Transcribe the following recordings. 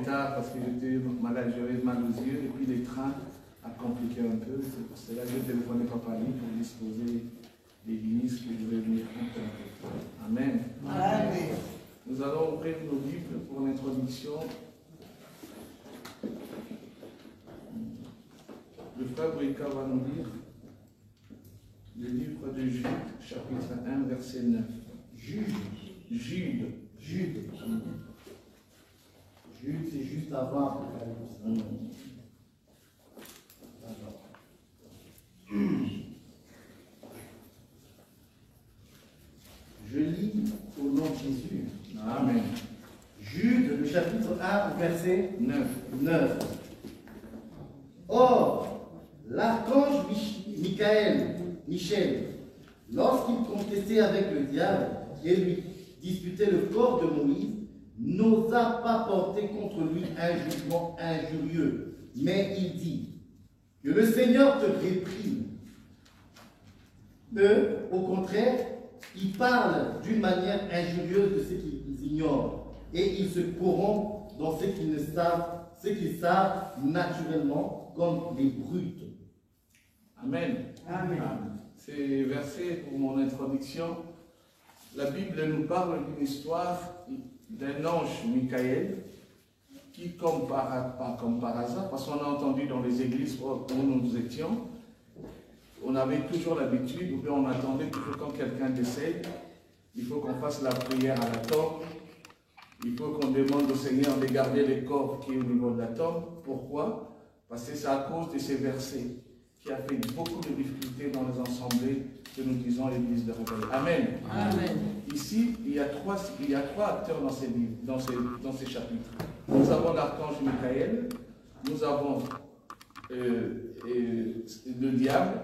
retard parce que j'étais malade, j'avais mal aux yeux, et puis les trains a compliqué un peu. C'est pour cela que j'ai téléphoné Papa Lee pour disposer l'église que je vais venir contempler. Amen. Amen. Nous allons ouvrir nos Bibles pour l'introduction. Le frère Boïka va nous lire le livre de Jude, chapitre 1, verset 9. Jude, c'est juste avant Apocalypse. Je lis au nom de Jésus. Amen. Jude, le chapitre 1, verset 9. Or, l'archange Michel, lorsqu'il contestait avec le diable et lui disputait le corps de Moïse, n'osa pas porter contre lui un jugement injurieux, mais il dit que le Seigneur te réprime. Eux, au contraire, ils parlent d'une manière injurieuse de ce qu'ils ignorent et ils se corrompent dans ce qu'ils savent naturellement comme des brutes. Amen. Amen. Ces versets pour mon introduction. La Bible nous parle d'une histoire d'un ange Michael qui, pas comme par hasard, parce qu'on a entendu dans les églises où nous étions, on avait toujours l'habitude, ou bien on attendait toujours quand quelqu'un décède, il faut qu'on fasse la prière à la tombe, il faut qu'on demande au Seigneur de garder le corps qui est au niveau de la tombe. Pourquoi? Parce que c'est à cause de ces versets qui a fait beaucoup de difficultés dans les assemblées que nous disons à l'église de Réveil. Amen. Amen. Ici, il y a trois acteurs dans ces livres, dans ces chapitres. Nous avons l'archange Michael, nous avons le diable,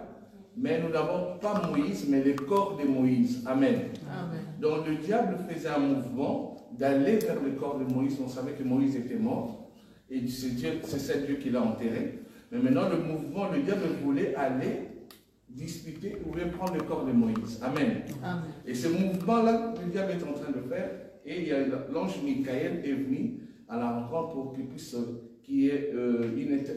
mais nous n'avons pas Moïse, mais le corps de Moïse. Amen. Amen. Donc le diable faisait un mouvement d'aller vers le corps de Moïse. On savait que Moïse était mort, et c'est Dieu qui l'a enterré. Mais maintenant, le mouvement, le diable voulait aller disputer, voulait prendre le corps de Moïse. Amen. Amen. Et ce mouvement-là, le diable est en train de faire, et il y a l'ange Michael est venu à la rencontre pour qu'il puisse, qu'il y ait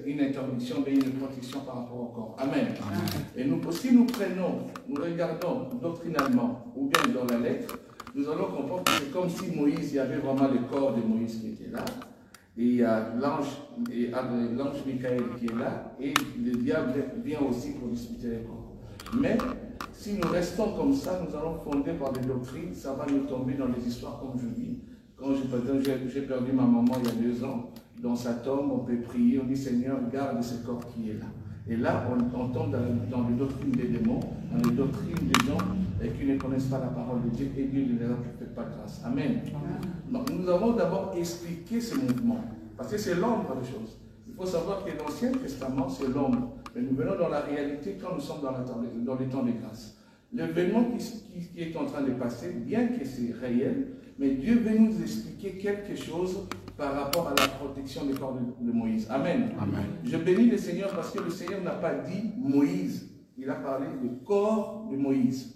une interdiction, mais une protection par rapport au corps. Amen. Amen. Et nous, si nous prenons, nous regardons doctrinalement, ou bien dans la lettre, nous allons comprendre que c'est comme si Moïse, il y avait vraiment le corps de Moïse qui était là, et il y a l'ange Michael qui est là, et le diable vient aussi pour disputer les corps. Mais si nous restons comme ça, nous allons fonder par des doctrines, ça va nous tomber dans des histoires comme je dis. Quand j'ai perdu ma maman il y a 2 ans, dans sa tombe, on peut prier, on dit Seigneur, garde ce corps qui est là. Et là, on tombe dans les doctrines des démons, dans les doctrines des gens qui ne connaissent pas la parole de Dieu, et Dieu ne leur fait pas grâce. Amen. Donc, nous avons d'abord expliqué ce mouvement, parce que c'est l'ombre des choses. Il faut savoir que l'Ancien Testament, c'est l'ombre. Mais nous venons dans la réalité quand nous sommes dans les temps de grâce. L'événement qui est en train de passer, bien que c'est réel, mais Dieu veut nous expliquer quelque chose par rapport à la protection du corps de Moïse. Amen. Amen. Je bénis le Seigneur parce que le Seigneur n'a pas dit Moïse. Il a parlé du corps de Moïse.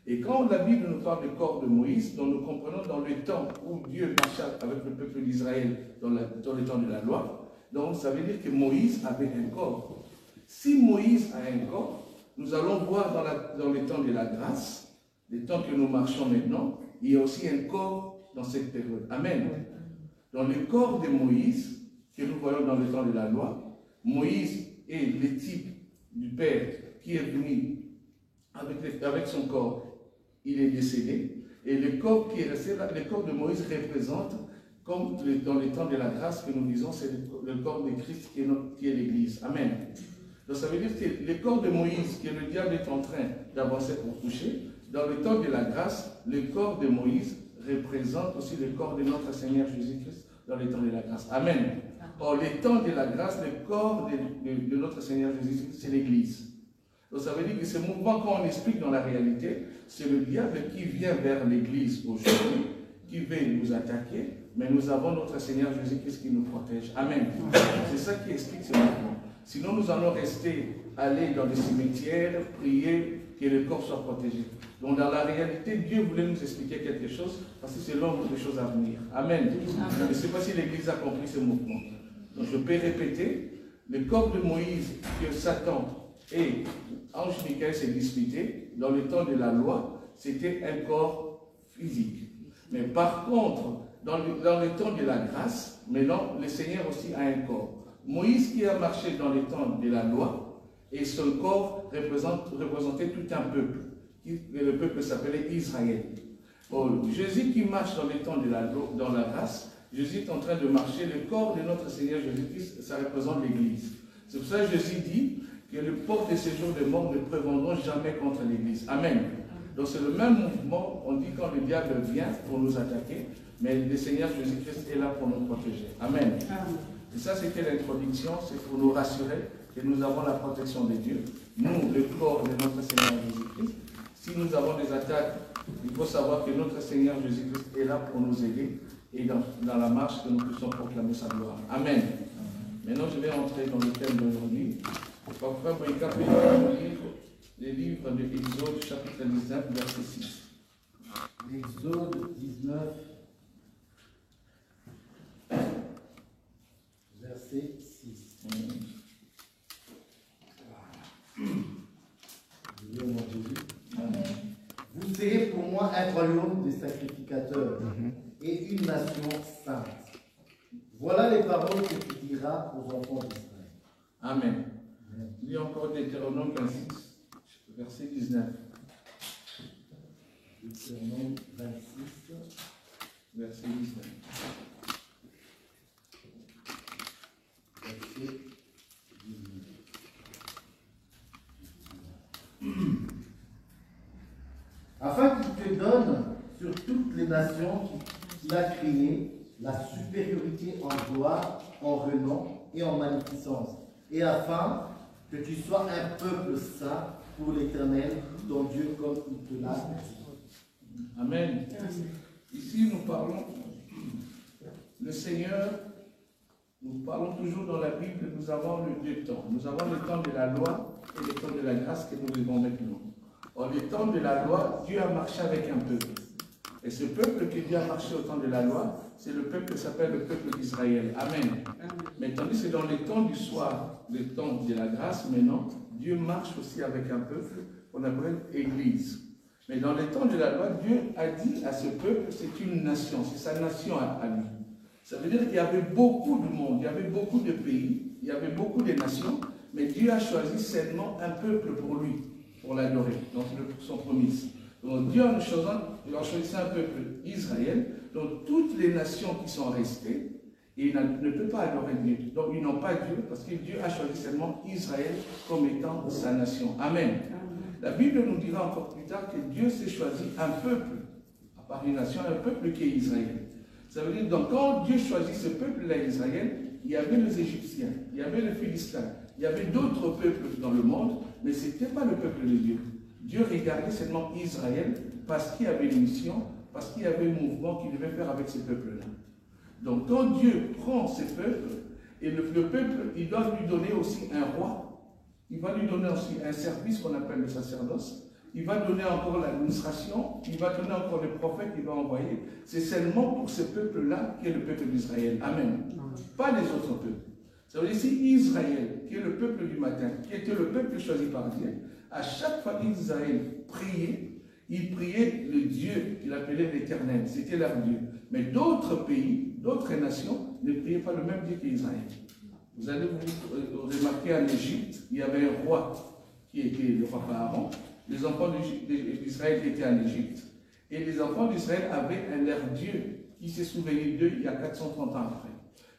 Et quand la Bible nous parle du corps de Moïse, donc nous comprenons dans le temps où Dieu marchait avec le peuple d'Israël dans le temps de la loi, donc ça veut dire que Moïse avait un corps. Si Moïse a un corps, nous allons voir dans les temps de la grâce, les temps que nous marchons maintenant, il y a aussi un corps dans cette période. Amen. Dans le corps de Moïse, que nous voyons dans le temps de la loi, Moïse est le type du Père qui est venu avec son corps. Il est décédé. Et le corps qui est resté là, le corps de Moïse représente, comme dans les temps de la grâce que nous disons, c'est le corps de Christ qui est l'Église. Amen. Donc ça veut dire que le corps de Moïse, que le diable est en train d'avancer pour toucher, dans le temps de la grâce, le corps de Moïse représente aussi le corps de notre Seigneur Jésus-Christ dans les temps de la grâce. Amen. Or, les temps de la grâce, le corps de notre Seigneur Jésus-Christ, c'est l'Église. Donc ça veut dire que ce mouvement, quand on explique dans la réalité, c'est le diable qui vient vers l'Église aujourd'hui, qui veut nous attaquer, mais nous avons notre Seigneur Jésus-Christ qui nous protège. Amen. C'est ça qui explique ce mouvement. Sinon, nous allons rester, aller dans les cimetières, prier, que le corps soit protégé. Donc dans la réalité, Dieu voulait nous expliquer quelque chose parce que c'est l'ombre des choses à venir. Amen. Je ne sais pas si l'Église a compris ce mouvement. Donc je peux répéter, le corps de Moïse que Satan et Ange Michael s'est disputé, dans le temps de la loi, c'était un corps physique. Mais par contre, dans le temps de la grâce, maintenant, le Seigneur aussi a un corps. Moïse qui a marché dans le temps de la loi, et son corps représentait tout un peuple. Le peuple s'appelait Israël. Jésus qui marche dans le temps de dans la grâce, Jésus est en train de marcher, le corps de notre Seigneur Jésus-Christ, ça représente l'Église. C'est pour ça que Jésus dit que le port de séjour des morts ne prévaudront jamais contre l'Église. Amen. Donc c'est le même mouvement, on dit quand le diable vient pour nous attaquer, mais le Seigneur Jésus-Christ est là pour nous protéger. Amen. Et ça c'était l'introduction, c'est pour nous rassurer que nous avons la protection de Dieu. Nous, le corps de notre Seigneur Jésus-Christ, si nous avons des attaques, il faut savoir que notre Seigneur Jésus-Christ est là pour nous aider et dans la marche que nous puissions proclamer sa gloire. Amen. Maintenant, je vais entrer dans le thème d'aujourd'hui. Parfois, vous pouvez lire les livres de Exode, chapitre 19, verset 6. Exode 19, verset 6. Vous serez pour moi un royaume de sacrificateurs et une nation sainte. Voilà les paroles que tu diras aux enfants d'Israël. Amen. Lis encore Deutéronome 26, verset 19. Deutéronome 26, verset 19. Verset 19. Afin qu'il te donne sur toutes les nations qu'il a créées la supériorité en gloire, en renom et en magnificence, et afin que tu sois un peuple saint pour l'Éternel, ton Dieu, comme il te l'a dit. Amen. Ici, nous parlons, le Seigneur, nous parlons toujours dans la Bible, nous avons deux temps. Nous avons le temps de la loi et le temps de la grâce que nous vivons maintenant. Or, le temps de la loi, Dieu a marché avec un peuple. Et ce peuple que Dieu a marché au temps de la loi, c'est le peuple qui s'appelle le peuple d'Israël. Amen. Mais tandis que dans le temps du soir, le temps de la grâce, maintenant, Dieu marche aussi avec un peuple qu'on appelle Église. Mais dans le temps de la loi, Dieu a dit à ce peuple, c'est une nation, c'est sa nation à lui. Ça veut dire qu'il y avait beaucoup de monde, il y avait beaucoup de pays, il y avait beaucoup de nations, mais Dieu a choisi seulement un peuple pour lui, pour l'adorer, donc son promise. Donc Dieu en choisissant un peuple Israël, donc toutes les nations qui sont restées, et il ne peut pas adorer Dieu. Donc ils n'ont pas Dieu, parce que Dieu a choisi seulement Israël comme étant sa nation. Amen. La Bible nous dira encore plus tard que Dieu s'est choisi un peuple, à part une nation, un peuple qui est Israël. Ça veut dire, donc quand Dieu choisit ce peuple-là, Israël, il y avait les Égyptiens, il y avait les Philistins, il y avait d'autres peuples dans le monde, mais ce n'était pas le peuple de Dieu. Dieu regardait seulement Israël parce qu'il y avait une mission, parce qu'il y avait un mouvement qu'il devait faire avec ce peuple-là. Donc quand Dieu prend ce peuple, et le peuple, il doit lui donner aussi un roi, il va lui donner aussi un service qu'on appelle le sacerdoce, il va donner encore l'administration, il va donner encore les prophètes qu'il va envoyer. C'est seulement pour ce peuple-là qui est le peuple d'Israël. Amen. Pas les autres peuples. Ça veut dire si Israël, qui est le peuple du matin, qui était le peuple choisi par Dieu, à chaque fois qu'Israël priait, il priait le Dieu qu'il appelait l'Éternel. C'était leur Dieu. Mais d'autres pays, d'autres nations ne priaient pas le même Dieu qu'Israël. Vous allez vous remarquer en Égypte, il y avait un roi qui était le roi Pharaon. Les enfants d'Israël étaient en Égypte. Et les enfants d'Israël avaient leur Dieu qui s'est souvenu d'eux il y a 430 ans après.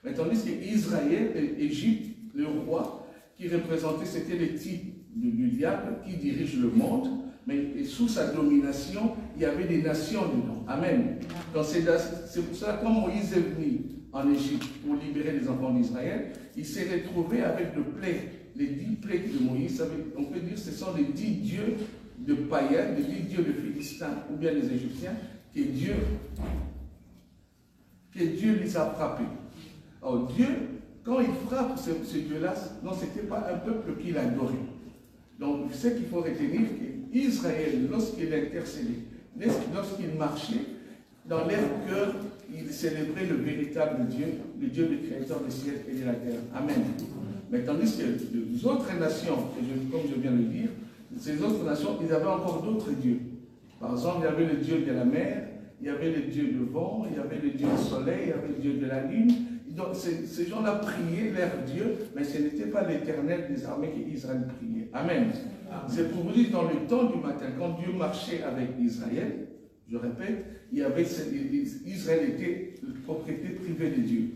Mais tandis qu'Israël et l'Égypte, le roi qui représentait, c'était le type du diable qui dirige le monde. Mais sous sa domination, il y avait des nations dedans. Amen. Donc c'est pour ça que quand Moïse est venu en Égypte pour libérer les enfants d'Israël, il s'est retrouvé avec le plaie. Les 10 plaies de Moïse, on peut dire que ce sont les 10 dieux de païens, les 10 dieux de Philistins ou bien les Égyptiens que Dieu les a frappés. Alors Dieu, quand il frappe ce Dieu-là, non, ce n'était pas un peuple qui l'adorait. Donc, ce qu'il faut retenir, qu'Israël, lorsqu'il intercédait, lorsqu'il marchait, dans leur cœur, il célébrait le véritable Dieu, le Dieu le créateur du ciel et de la terre. Amen. Mais tandis que les autres nations, comme je viens de le dire, ces autres nations, ils avaient encore d'autres dieux. Par exemple, il y avait le Dieu de la mer, il y avait le Dieu du vent, il y avait le Dieu du soleil, il y avait le Dieu de la lune. Donc ces gens-là priaient leur Dieu, mais ce n'était pas l'Éternel des armées qu'Israël priait. Amen. C'est pour vous dire, dans le temps du matin, quand Dieu marchait avec Israël, je répète, Israël était propriété privée de Dieu.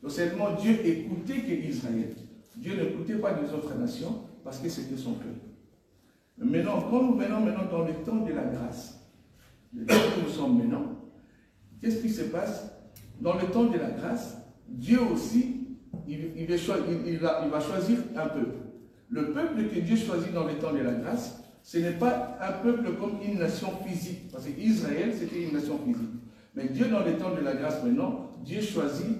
Donc seulement Dieu écoutait qu'Israël. Dieu n'écoutait pas les autres nations parce que c'était son peuple. Maintenant, quand nous venons maintenant dans le temps de la grâce, le temps que nous sommes maintenant, qu'est-ce qui se passe? Dans le temps de la grâce, Dieu aussi, il va choisir un peuple. Le peuple que Dieu choisit dans le temps de la grâce, ce n'est pas un peuple comme une nation physique, parce qu'Israël, c'était une nation physique. Mais Dieu, dans le temps de la grâce maintenant, Dieu choisit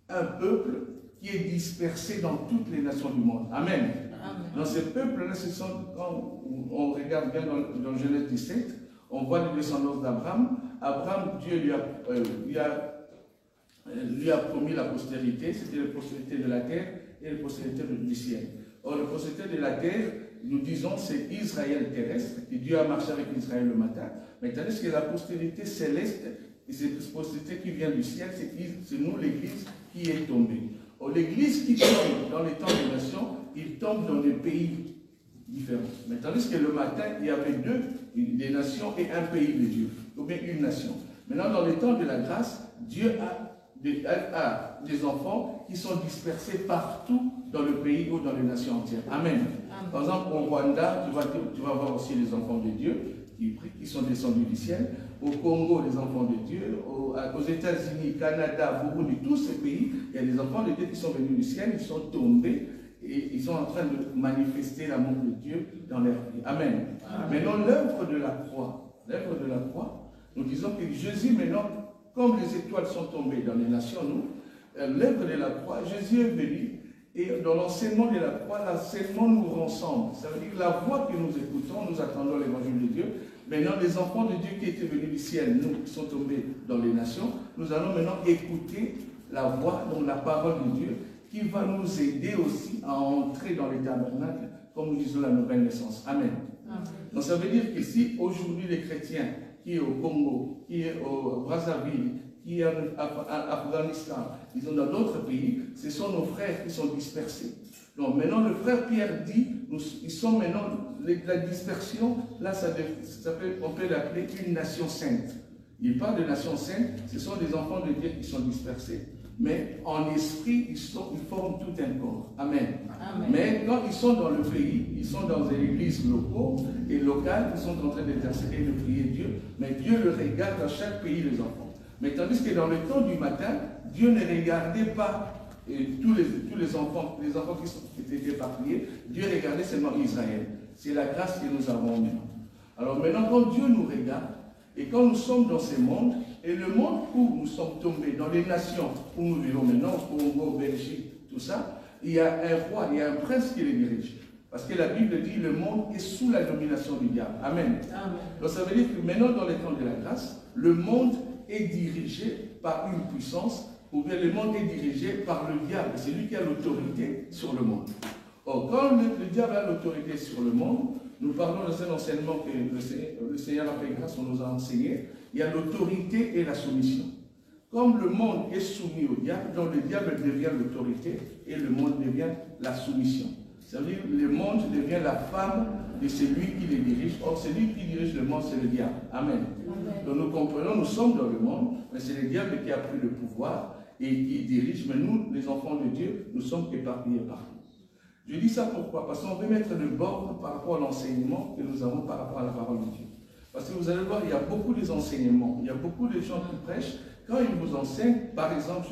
un peuple qui est dispersé dans toutes les nations du monde. Amen. Dans ces peuples-là, quand on regarde bien dans Genèse 17, on voit les descendants d'Abraham. Abraham, Dieu lui a promis la postérité, c'était la postérité de la terre et la postérité du ciel. Or, la postérité de la terre, nous disons, c'est Israël terrestre, et Dieu a marché avec Israël le matin. Mais tandis que la postérité céleste, et cette postérité qui vient du ciel, c'est nous, l'Église, qui est tombée. Or, l'Église qui tombe dans les temps des nations, il tombe dans des pays différents. Mais tandis que le matin, il y avait des nations et un pays de Dieu, ou bien une nation. Maintenant, dans les temps de la grâce, Dieu a des enfants qui sont dispersés partout dans le pays ou dans les nations entières. Amen. Par exemple, au Rwanda, tu vas voir aussi les enfants de Dieu qui sont descendus du ciel. Au Congo, les enfants de Dieu. Aux États-Unis, Canada, Burundi, tous ces pays, il y a des enfants de Dieu qui sont venus du ciel, ils sont tombés et ils sont en train de manifester l'amour de Dieu dans leur vie. Amen. Maintenant, l'œuvre de la croix, nous disons que Jésus, maintenant, comme les étoiles sont tombées dans les nations, l'œuvre de la croix, Jésus est venu, et dans l'enseignement de la croix, l'enseignement nous rassemble. Ça veut dire que la voix que nous écoutons, nous attendons l'évangile de Dieu. Maintenant, les enfants de Dieu qui étaient venus du ciel, nous qui sont tombés dans les nations, nous allons maintenant écouter la voix, donc la parole de Dieu, qui va nous aider aussi à entrer dans les tabernacles, comme nous disons la nouvelle naissance. Amen. Donc ça veut dire que si aujourd'hui les chrétiens qui est au Congo, qui est au Brazzaville, qui est en Afghanistan, ils sont dans d'autres pays, ce sont nos frères qui sont dispersés. Donc maintenant, le frère Pierre dit, ils sont maintenant, la dispersion, là, on peut l'appeler une nation sainte. Il parle de nation sainte, ce sont des enfants de Dieu qui sont dispersés. Mais en esprit, ils forment tout un corps. Amen. Amen. Mais quand ils sont dans le pays, ils sont dans des églises locales, ils sont en train d'intercéder, de prier Dieu, mais Dieu le regarde dans chaque pays, les enfants. Mais tandis que dans le temps du matin, Dieu ne regardait pas tous les enfants qui étaient éparpillés, Dieu regardait seulement Israël. C'est la grâce que nous avons maintenant. Alors maintenant, quand Dieu nous regarde, et quand nous sommes dans ce monde, et le monde où nous sommes tombés, dans les nations où nous vivons maintenant, Congo, Belgique, tout ça, il y a un roi, il y a un prince qui les dirige. Parce que la Bible dit le monde est sous la domination du diable. Amen. Amen. Donc ça veut dire que maintenant, dans les temps de la grâce, le monde est dirigé par une puissance, ou bien le monde est dirigé par le diable. C'est lui qui a l'autorité sur le monde. Or, quand le diable a l'autorité sur le monde, nous parlons de cet enseignement que le Seigneur a fait grâce, on nous a enseigné. Il y a l'autorité et la soumission. Comme le monde est soumis au diable, donc le diable devient l'autorité et le monde devient la soumission. Ça veut dire que le monde devient la femme de celui qui le dirige. Or, celui qui dirige le monde, c'est le diable. Amen. Amen. Donc nous comprenons, nous sommes dans le monde, mais c'est le diable qui a pris le pouvoir et qui dirige. Mais nous, les enfants de Dieu, nous sommes éparpillés partout. Je dis ça pourquoi? Parce qu'on veut mettre le bord par rapport à l'enseignement que nous avons par rapport à la parole de Dieu. Parce que vous allez voir, il y a beaucoup d'enseignements, il y a beaucoup de gens qui prêchent. Quand ils vous enseignent, par exemple,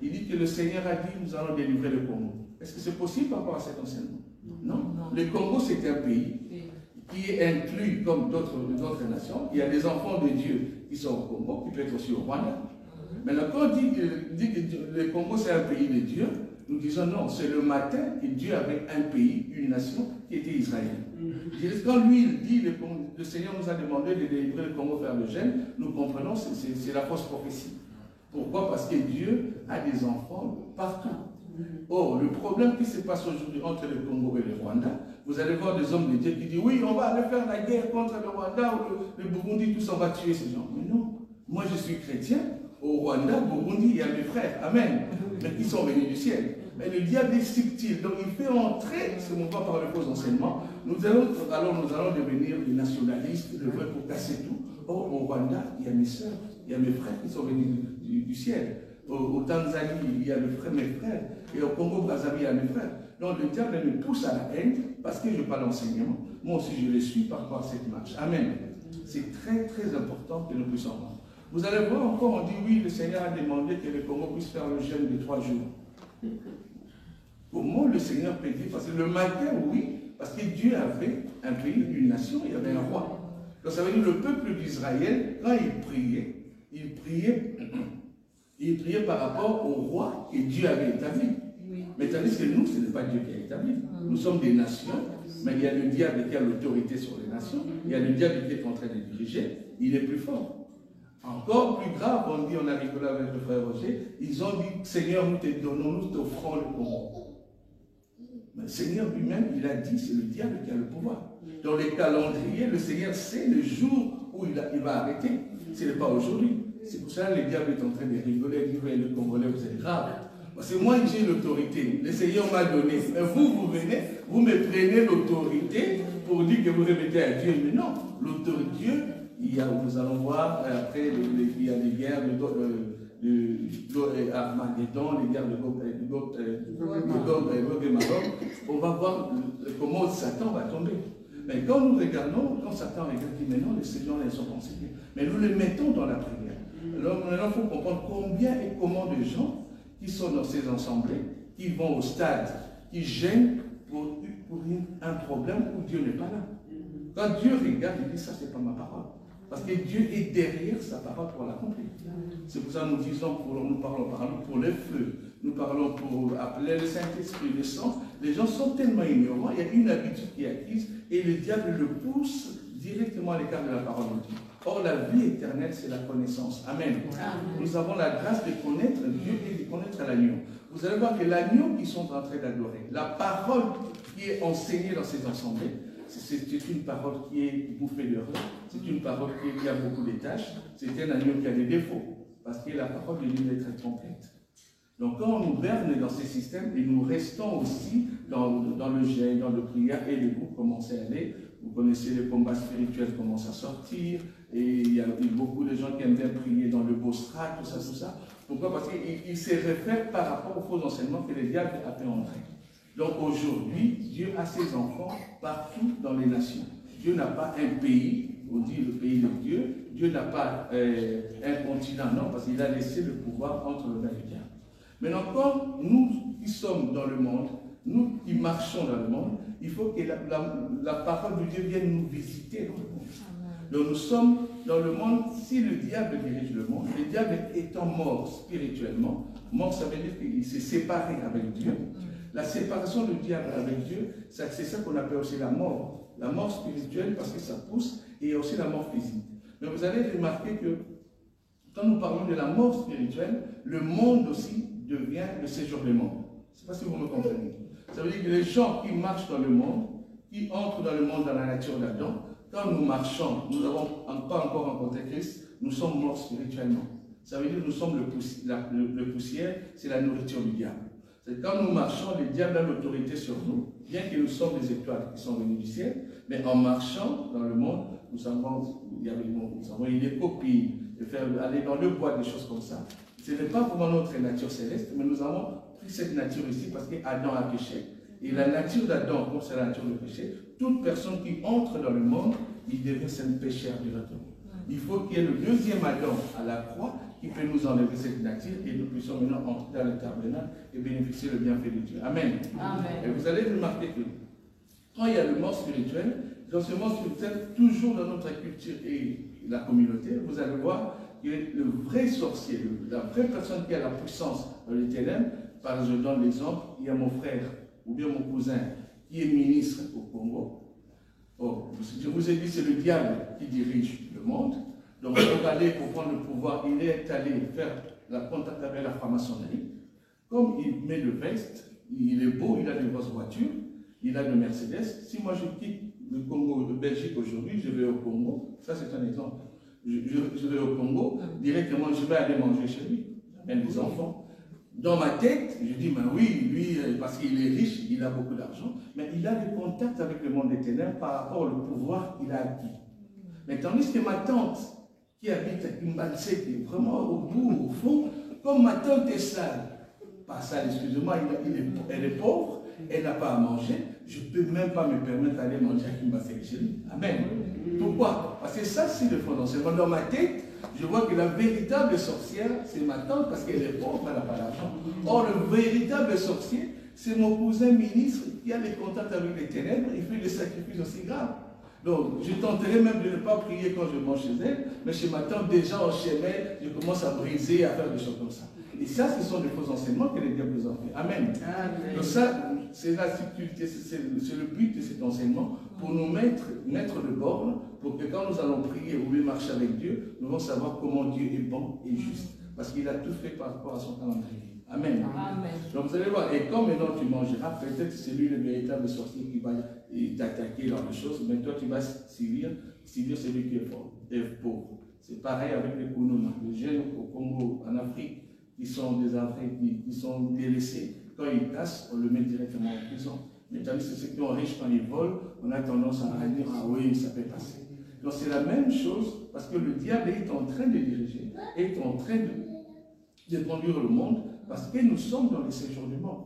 il dit que le Seigneur a dit, nous allons délivrer le Congo. Est-ce que c'est possible par rapport à cet enseignement? Non. Le Congo, c'est un pays qui est inclus comme d'autres nations. Il y a des enfants de Dieu qui sont au Congo, qui peuvent être aussi au Rwanda. Maintenant, quand on dit que le Congo, c'est un pays de Dieu, Nous disons non, c'est le matin que Dieu avait un pays, une nation qui était Israël. Quand lui, il dit, le Seigneur nous a demandé de délivrer le Congo vers le gène, nous comprenons, c'est la fausse prophétie. Pourquoi? Parce que Dieu a des enfants partout. Or, le problème qui se passe aujourd'hui entre le Congo et le Rwanda, vous allez voir des hommes de Dieu qui disent oui, on va aller faire la guerre contre le Rwanda ou le Burundi, tout ça, on va tuer ces gens. Mais non, moi je suis chrétien, au Rwanda, au Burundi, il y a mes frères, amen, mais qui sont venus du ciel. Mais le diable est subtil, donc il fait entrer ce mouvement par le faux enseignement. Nous allons devenir des nationalistes, le vrai pour casser tout. Or, au Rwanda, il y a mes soeurs, il y a mes frères qui sont venus du ciel. Au Tanzanie, il y a mes frères. Et au Congo-Brazzaville, il y a mes frères. Donc le diable me pousse à la haine parce que je parle d'enseignement. Moi aussi, je le suis par rapport à cette marche. Amen. C'est très, très important que nous puissions voir. Vous allez voir encore, on dit oui, le Seigneur a demandé que le Congo puisse faire le jeûne de 3 jours. Comment le Seigneur peut dire? Parce que le matin, oui, parce que Dieu avait un pays, une nation, il y avait un roi. Donc ça veut dire le peuple d'Israël, quand il priait par rapport au roi que Dieu avait établi. Oui. Mais tandis que nous, ce n'est pas Dieu qui a établi. Nous sommes des nations, mais il y a le diable qui a l'autorité sur les nations, il y a le diable qui est en train de diriger, il est plus fort. Encore plus grave, on a rigolé avec le frère Roger, ils ont dit, Seigneur, nous te donnons, nous t'offrons le Congo. Mais le Seigneur lui-même, il a dit, c'est le diable qui a le pouvoir. Dans les calendriers, le Seigneur sait le jour où il va arrêter. Ce n'est pas aujourd'hui. C'est pour ça que le diable est en train de rigoler, il dit, le Congolais, vous êtes grave. Parce que moi, j'ai l'autorité. Le Seigneur m'a donné. Mais vous venez, vous me prenez l'autorité pour dire que vous remettez à Dieu. Mais non, l'autorité, Dieu, nous allons voir, après, il y a des guerres Armageddon, les guerres de Gog et Magog. On va voir comment Satan va tomber. Mais quand nous regardons, quand Satan regarde, il dit, maintenant, ces gens-là, ils sont conseillés. Mais nous les mettons dans la prière. Alors maintenant, il faut comprendre combien et comment de gens qui sont dans ces assemblées, qui vont au stade, qui gênent pour un problème où Dieu n'est pas là. Quand Dieu regarde, il dit, ça, c'est pas ma parole. Parce que Dieu est derrière sa parole pour l'accomplir. C'est pour ça que nous disons, nous parlons pour le feu, nous parlons pour appeler le Saint-Esprit, le sang. Les gens sont tellement ignorants, il y a une habitude qui est acquise et le diable le pousse directement à l'écart de la parole de Dieu. Or, la vie éternelle, c'est la connaissance. Amen. Amen. Nous avons la grâce de connaître Dieu et de connaître l'agneau. Vous allez voir que l'agneau qu'ils sont en train d'adorer, la parole qui est enseignée dans ces assemblées, c'est une parole qui est bouffée de rêve, c'est une parole qui a beaucoup de tâches, c'est un agneau qui a des défauts, parce que la parole de Dieu est très complète. Donc quand on nous berne dans ces systèmes, et nous restons aussi dans le jeûne, dans le prière, et le groupe commence à aller, vous connaissez les combats spirituels commencent à sortir, et il y a beaucoup de gens qui aiment bien prier dans le Bostra, tout ça. Pourquoi? Parce qu'ils se réfèrent par rapport aux faux enseignements que le diable a fait entrer. Donc aujourd'hui, Dieu a ses enfants partout dans les nations. Dieu n'a pas un pays, on dit le pays de Dieu. Dieu n'a pas un continent, non, parce qu'il a laissé le pouvoir entre le mains du diable. Maintenant, quand nous qui sommes dans le monde, nous qui marchons dans le monde, il faut que la parole de Dieu vienne nous visiter dans le monde. Donc nous sommes dans le monde, si le diable dirige le monde, le diable étant mort spirituellement, mort ça veut dire qu'il s'est séparé avec Dieu. La séparation du diable avec Dieu, c'est ça qu'on appelle aussi la mort. La mort spirituelle parce que ça pousse, et il y a aussi la mort physique. Mais vous allez remarquer que quand nous parlons de la mort spirituelle, le monde aussi devient le séjour du monde. Je ne sais pas si vous me comprenez. Ça veut dire que les gens qui marchent dans le monde, qui entrent dans le monde dans la nature d'Adam, quand nous marchons, nous n'avons pas encore rencontré Christ, nous sommes morts spirituellement. Ça veut dire que nous sommes le poussière, c'est la nourriture du diable. C'est quand nous marchons, le diable a l'autorité sur nous, bien que nous sommes des étoiles qui sont venues du ciel, mais en marchant dans le monde, nous savons, il est copie, de faire aller dans le bois, des choses comme ça. Ce n'est pas vraiment notre nature céleste, mais nous avons pris cette nature ici parce qu'Adam a péché. Et la nature d'Adam, comme c'est la nature du péché, toute personne qui entre dans le monde, il devient un pécheur directement. Il faut qu'il y ait le deuxième Adam à la croix qui peut nous enlever cette nature et nous puissions maintenant entrer dans le tabernacle et bénéficier le bienfait de Dieu. Amen. Amen. Et vous allez remarquer que quand il y a le mort spirituel, dans ce mort spirituel, toujours dans notre culture et la communauté, vous allez voir que le vrai sorcier, la vraie personne qui a la puissance dans les ténèbres, Par exemple, je donne l'exemple, il y a mon frère ou bien mon cousin qui est ministre au Congo. Oh, je vous ai dit, c'est le diable qui dirige le monde. Donc, pour aller pour prendre le pouvoir, il est allé faire la contact avec la franc-maçonnerie. Comme il met le veste, il est beau, il a de grosses voitures, il a de Mercedes. Si moi je quitte le Congo, de Belgique aujourd'hui, je vais au Congo. Ça, c'est un exemple. Je vais au Congo, directement, je vais aller manger chez lui. Même des enfants. Dans ma tête, je dis, ben oui, lui, parce qu'il est riche, il a beaucoup d'argent, mais il a des contacts avec le monde des ténèbres par rapport au pouvoir qu'il a acquis. Mais tandis que ma tante, qui habite à Kimbalse, qui est vraiment au bout, au fond, comme ma tante est sale, pas sale, excusez-moi, elle est pauvre, elle n'a pas à manger, je ne peux même pas me permettre d'aller manger à Kimbalse chez lui. Amen. Pourquoi? Parce que ça, c'est le fond d'enseignement. Dans ma tête, je vois que la véritable sorcière, c'est ma tante parce qu'elle est pauvre, elle n'a pas d'argent. Or, le véritable sorcier, c'est mon cousin ministre qui a des contacts avec les ténèbres, il fait des sacrifices aussi graves. Donc, je tenterai même de ne pas prier quand je mange chez elle, mais chez ma tante, déjà en chemin, je commence à briser, à faire des choses comme ça. Et ça, ce sont des faux enseignements que les diables nous ont fait. Amen. Amen. Donc ça, c'est la subtilité, c'est le but de cet enseignement, pour nous mettre de bornes, pour que quand nous allons prier ou bien marcher avec Dieu, nous allons savoir comment Dieu est bon et juste. Parce qu'il a tout fait par rapport à son calendrier. Amen. Amen. Donc vous allez voir, et quand maintenant tu mangeras, peut-être c'est lui le véritable sorcier qui va t'attaquer dans les choses, mais toi tu vas sévir celui qui est pauvre. C'est pareil avec les Kounouna, les jeunes au Congo, en Afrique, qui sont des Africains, qui sont délaissés. Quand ils cassent, on le met directement en prison. Mais tandis que ceux qui sont riches, quand ils volent, on a tendance à dire, ah oui, ça peut passer. Donc c'est la même chose, parce que le diable est en train de diriger, est en train de conduire le monde, parce que nous sommes dans les séjours du monde.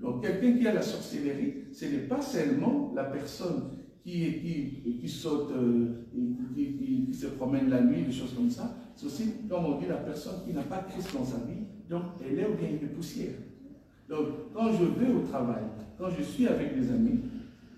Donc quelqu'un qui a la sorcellerie, ce n'est pas seulement la personne qui saute, qui se promène la nuit, des choses comme ça. C'est aussi, comme on dit, la personne qui n'a pas Christ dans sa vie, donc elle est ou bien une poussière. Donc quand je vais au travail, quand je suis avec des amis,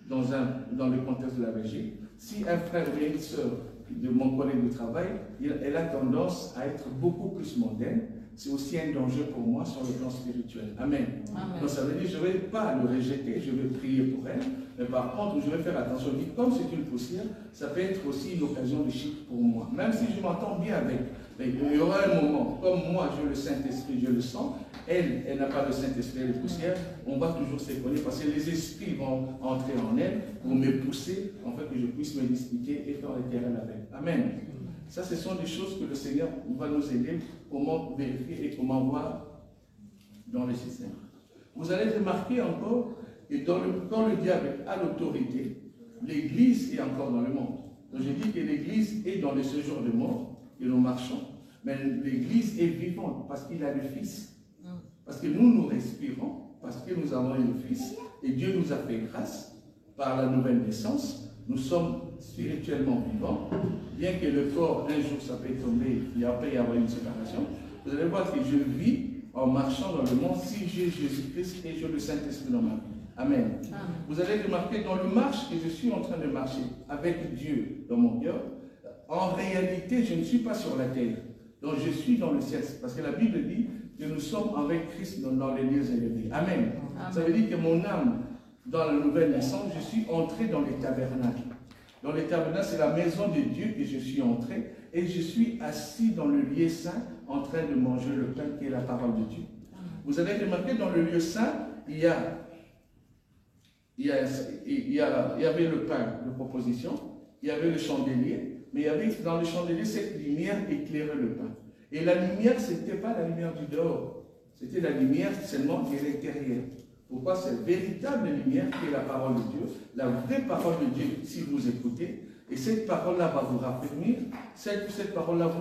dans le contexte de la Belgique, si un frère ou une soeur de mon collègue de travail, elle a tendance à être beaucoup plus mondaine, c'est aussi un danger pour moi sur le plan spirituel. Amen. Amen. Donc ça veut dire, je ne vais pas le rejeter, je vais prier pour elle, mais par contre, je vais faire attention. Je dis, comme c'est une poussière, ça peut être aussi une occasion de chute pour moi. Même si je m'entends bien avec, mais il y aura un moment, comme moi, j'ai le Saint-Esprit, je le sens, elle n'a pas le Saint-Esprit, elle est poussière, on va toujours se connaître parce que les esprits vont entrer en elle pour me pousser, en fait, que je puisse me disputer et faire les querelles avec. Amen. Ça, ce sont des choses que le Seigneur va nous aider, comment vérifier et comment voir dans le système. Vous allez remarquer encore que quand le diable a l'autorité, l'Église est encore dans le monde. Donc je dis que l'Église est dans le séjour de mort et nous marchons, mais l'Église est vivante parce qu'il a le Fils. Parce que nous respirons, parce que nous avons le Fils, et Dieu nous a fait grâce par la nouvelle naissance. Nous sommes spirituellement vivants, bien que le corps, un jour, ça peut tomber, il peut y avoir une séparation. Vous allez voir que je vis en marchant dans le monde si j'ai Jésus-Christ et j'ai le Saint-Esprit dans ma vie. Amen. Amen. Vous allez remarquer dans le marche que je suis en train de marcher avec Dieu dans mon cœur, en réalité, je ne suis pas sur la terre. Donc je suis dans le ciel. Parce que la Bible dit que nous sommes avec Christ dans les lieux élevés. Amen. Amen. Ça veut dire que mon âme, dans la nouvelle naissance, je suis entré dans les tabernacles. Dans les tabernacles, c'est la maison de Dieu que je suis entré et je suis assis dans le lieu saint en train de manger le pain qui est la parole de Dieu. Vous allez remarquer dans le lieu saint, il y avait le pain de proposition, il y avait le chandelier, mais il y avait dans le chandelier cette lumière éclairait le pain. Et la lumière, ce n'était pas la lumière du dehors, c'était la lumière seulement de l'intérieur. Pourquoi cette véritable lumière qui est la parole de Dieu, la vraie parole de Dieu, si vous écoutez, et cette parole-là va vous raffermir, cette parole-là va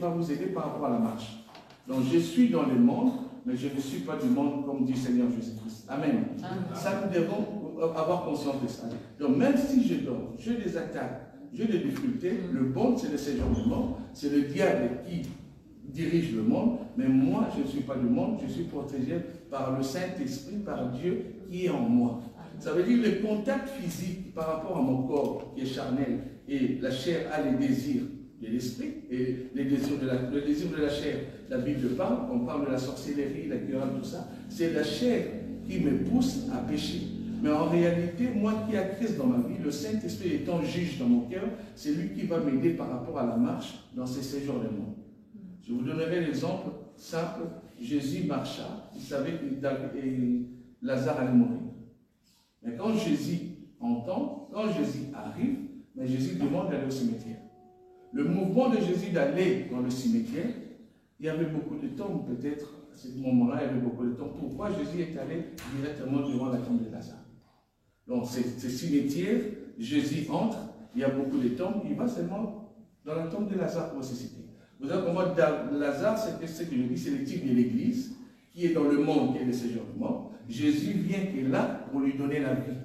vous aider par rapport à la marche. Donc je suis dans le monde, mais je ne suis pas du monde comme dit Seigneur Jésus-Christ. Amen. Amen. Ça, nous devons avoir conscience de ça. Donc même si je dors, j'ai des attaques, j'ai des difficultés, le bon c'est le séjour du monde, c'est le diable qui dirige le monde, mais moi je ne suis pas du monde, je suis protégé par le Saint-Esprit, par Dieu qui est en moi. Ça veut dire le contact physique par rapport à mon corps qui est charnel et la chair a les désirs de l'esprit et les désirs le désir de la chair. La Bible parle, on parle de la sorcellerie, la querelle, tout ça, C'est la chair qui me pousse à pécher. Mais en réalité, moi qui ai Christ dans ma vie, le Saint-Esprit étant juge dans mon cœur, c'est lui qui va m'aider par rapport à la marche dans ces séjours de monde. Je vous donnerai l'exemple simple. Jésus marcha, il savait que Lazare allait mourir. Mais quand Jésus entend, quand Jésus arrive, mais Jésus demande d'aller au cimetière. Le mouvement de Jésus d'aller dans le cimetière, il y avait beaucoup de temps, peut-être à ce moment-là, il y avait beaucoup de temps. Pourquoi Jésus est allé directement devant la tombe de Lazare? Donc, ce cimetière, Jésus entre, il y a beaucoup de tombes, il va seulement dans la tombe de Lazare pour ressusciter. Vous avez compris, Lazare, c'est ce que je dis, c'est le type de l'Église qui est dans le monde, qui est le séjournement. Jésus vient qui est là pour lui donner la vie.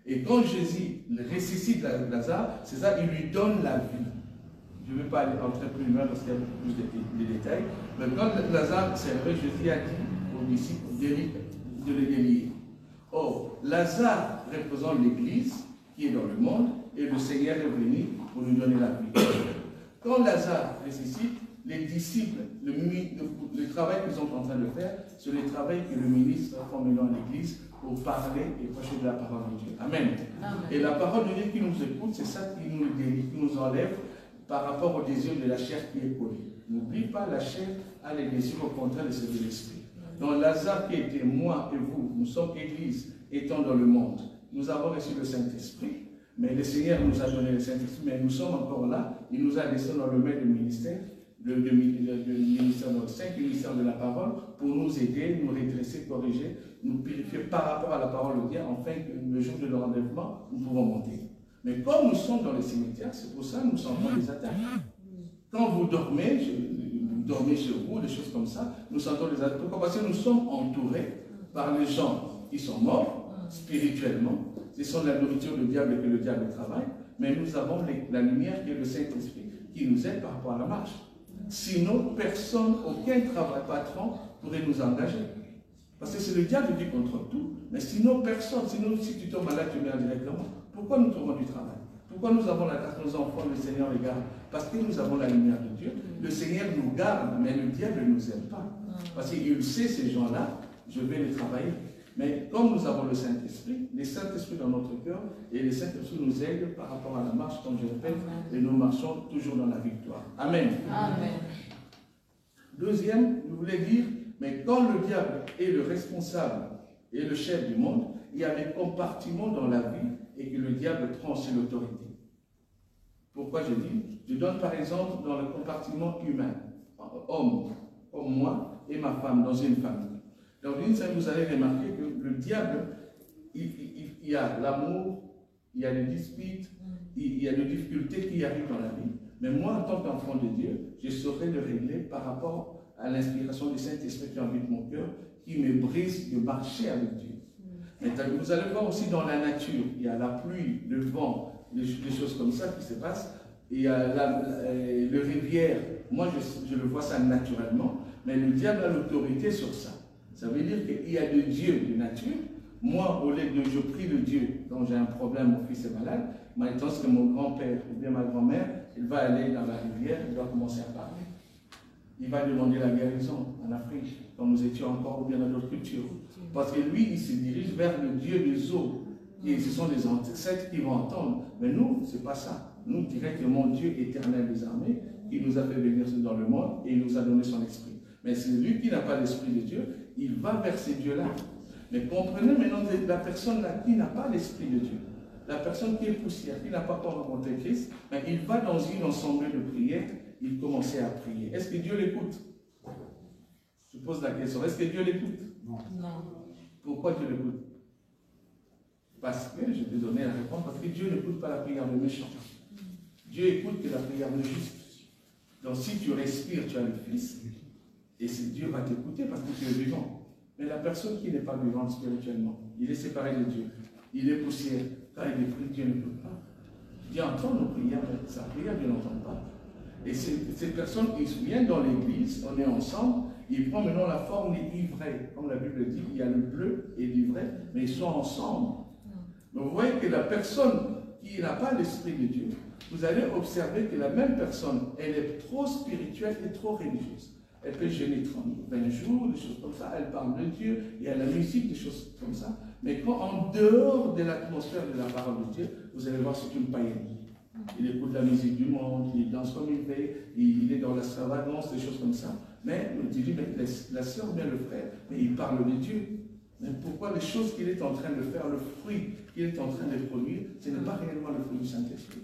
Et quand Jésus ressuscite Lazare, c'est ça, il lui donne la vie. Je ne vais pas aller entrer plus loin parce qu'il y a beaucoup plus de détails. Mais quand Lazare s'est réveillé, Jésus a dit aux disciples de le délire. Or, Lazare représente l'Église qui est dans le monde et le Seigneur est venu pour lui donner la vie. Quand Lazare ressuscite, les disciples, le travail qu'ils sont en train de faire, c'est le travail que le ministre a formé dans l'Église pour parler et prêcher de la parole de Dieu. Amen. Amen. Et la parole de Dieu qui nous écoute, c'est ça qui nous délie, qui nous enlève par rapport au désir de la chair qui est collée. N'oublie pas, la chair a les désirs au contraire de ceux de l'esprit. Donc Lazare qui était moi et vous, nous sommes Église étant dans le monde. Nous avons reçu le Saint-Esprit, mais le Seigneur nous a donné le Saint-Esprit, mais nous sommes encore là. Il nous a laissé dans le maître du ministère, le ministère dans le Saint, le ministère de la parole, pour nous aider, nous redresser, corriger, nous purifier par rapport à la parole de Dieu, afin que le jour de l'enlèvement, nous pouvons monter. Mais comme nous sommes dans les cimetières, c'est pour ça que nous sentons les attaques. Quand vous dormez chez vous, des choses comme ça, nous sentons les attaques. Pourquoi? Parce que nous sommes entourés par les gens qui sont morts spirituellement. Ce sont la nourriture du diable et que le diable travaille. Mais nous avons la lumière qui est le Saint-Esprit qui nous aide par rapport à la marche. Sinon, personne, aucun travail patron pourrait nous engager. Parce que c'est le diable qui contrôle tout. Mais sinon, personne, sinon si tu tombes malade, tu meurs directement. Pourquoi nous trouvons du travail? Pourquoi nous avons la grâce, nos enfants, le Seigneur les garde? Parce que nous avons la lumière de Dieu. Le Seigneur nous garde, mais le diable ne nous aime pas. Parce qu'il sait, ces gens-là, je vais les travailler. Mais comme nous avons le Saint-Esprit, le Saint-Esprit dans notre cœur, et le Saint-Esprit nous aide par rapport à la marche, comme je répète, et nous marchons toujours dans la victoire. Amen. Amen. Deuxième, je voulais dire, mais quand le diable est le responsable et le chef du monde, il y a des compartiments dans la vie et que le diable prend aussi l'autorité. Pourquoi je dis? Je donne par exemple dans le compartiment humain, homme, comme moi et ma femme, dans une famille. Dans une famille, vous allez remarquer que le diable, il y a l'amour, il y a les disputes, il y a des difficultés qui arrivent dans la vie. Mais moi, en tant qu'enfant de Dieu, je saurais le régler par rapport à l'inspiration du Saint-Esprit qui habite mon cœur, qui me brise de marcher avec Dieu. Mais vous allez voir aussi dans la nature, il y a la pluie, le vent, des choses comme ça qui se passent. Il y a le rivière, moi je le vois ça naturellement, mais le diable a l'autorité sur ça. Ça veut dire qu'il y a de Dieu de nature. Moi, au lieu de je prie le Dieu, quand j'ai un problème, mon fils est malade, maintenant que mon grand-père ou bien ma grand-mère, il va aller dans la rivière, il va commencer à parler. Il va demander la guérison en Afrique, quand nous étions encore ou bien dans d'autres cultures. Parce que lui, il se dirige vers le Dieu des eaux. Et ce sont les ancêtres qui vont entendre. Mais nous, ce n'est pas ça. Nous, directement, Dieu éternel des armées, qui nous a fait venir dans le monde et il nous a donné son esprit. Mais c'est lui qui n'a pas l'esprit de Dieu, il va vers ces dieux-là. Mais comprenez maintenant la personne là qui n'a pas l'esprit de Dieu, la personne qui est poussière, qui n'a pas encore rencontré Christ, mais il va dans une assemblée de prière, il commençait à prier. Est-ce que Dieu l'écoute? Je pose la question, est-ce que Dieu l'écoute? Non. Pourquoi Dieu l'écoute? Parce que, je vais donner la réponse, parce que Dieu n'écoute pas la prière de méchant. Dieu écoute que la prière de juste. Donc si tu respires, tu as le Fils, et Dieu va t'écouter parce que tu es vivant. Mais la personne qui n'est pas vivante spirituellement, il est séparé de Dieu, il est poussière. Quand il est pris, Dieu n'écoute pas. Dieu entend nos prières, mais sa prière, Dieu n'entend pas. Et ces personnes qui viennent dans l'église, on est ensemble, ils prennent maintenant la forme des ivraies. Comme la Bible dit, il y a le bleu et l'ivraie, mais ils sont ensemble. Donc vous voyez que la personne qui n'a pas l'esprit de Dieu, vous allez observer que la même personne, elle est trop spirituelle et trop religieuse. Elle peut jeûner 20 jours, des choses comme ça. Elle parle de Dieu, il y a la musique, des choses comme ça. Mais quand en dehors de l'atmosphère de la parole de Dieu, vous allez voir c'est une païenne. Il écoute la musique du monde, il danse comme il veut, il est dans l'extravagance, des choses comme ça. Mais on dit, mais la sœur ou bien le frère, mais il parle de Dieu. Mais pourquoi les choses qu'il est en train de faire, le fruit qu'il est en train de produire, ce n'est pas réellement le fruit du Saint-Esprit.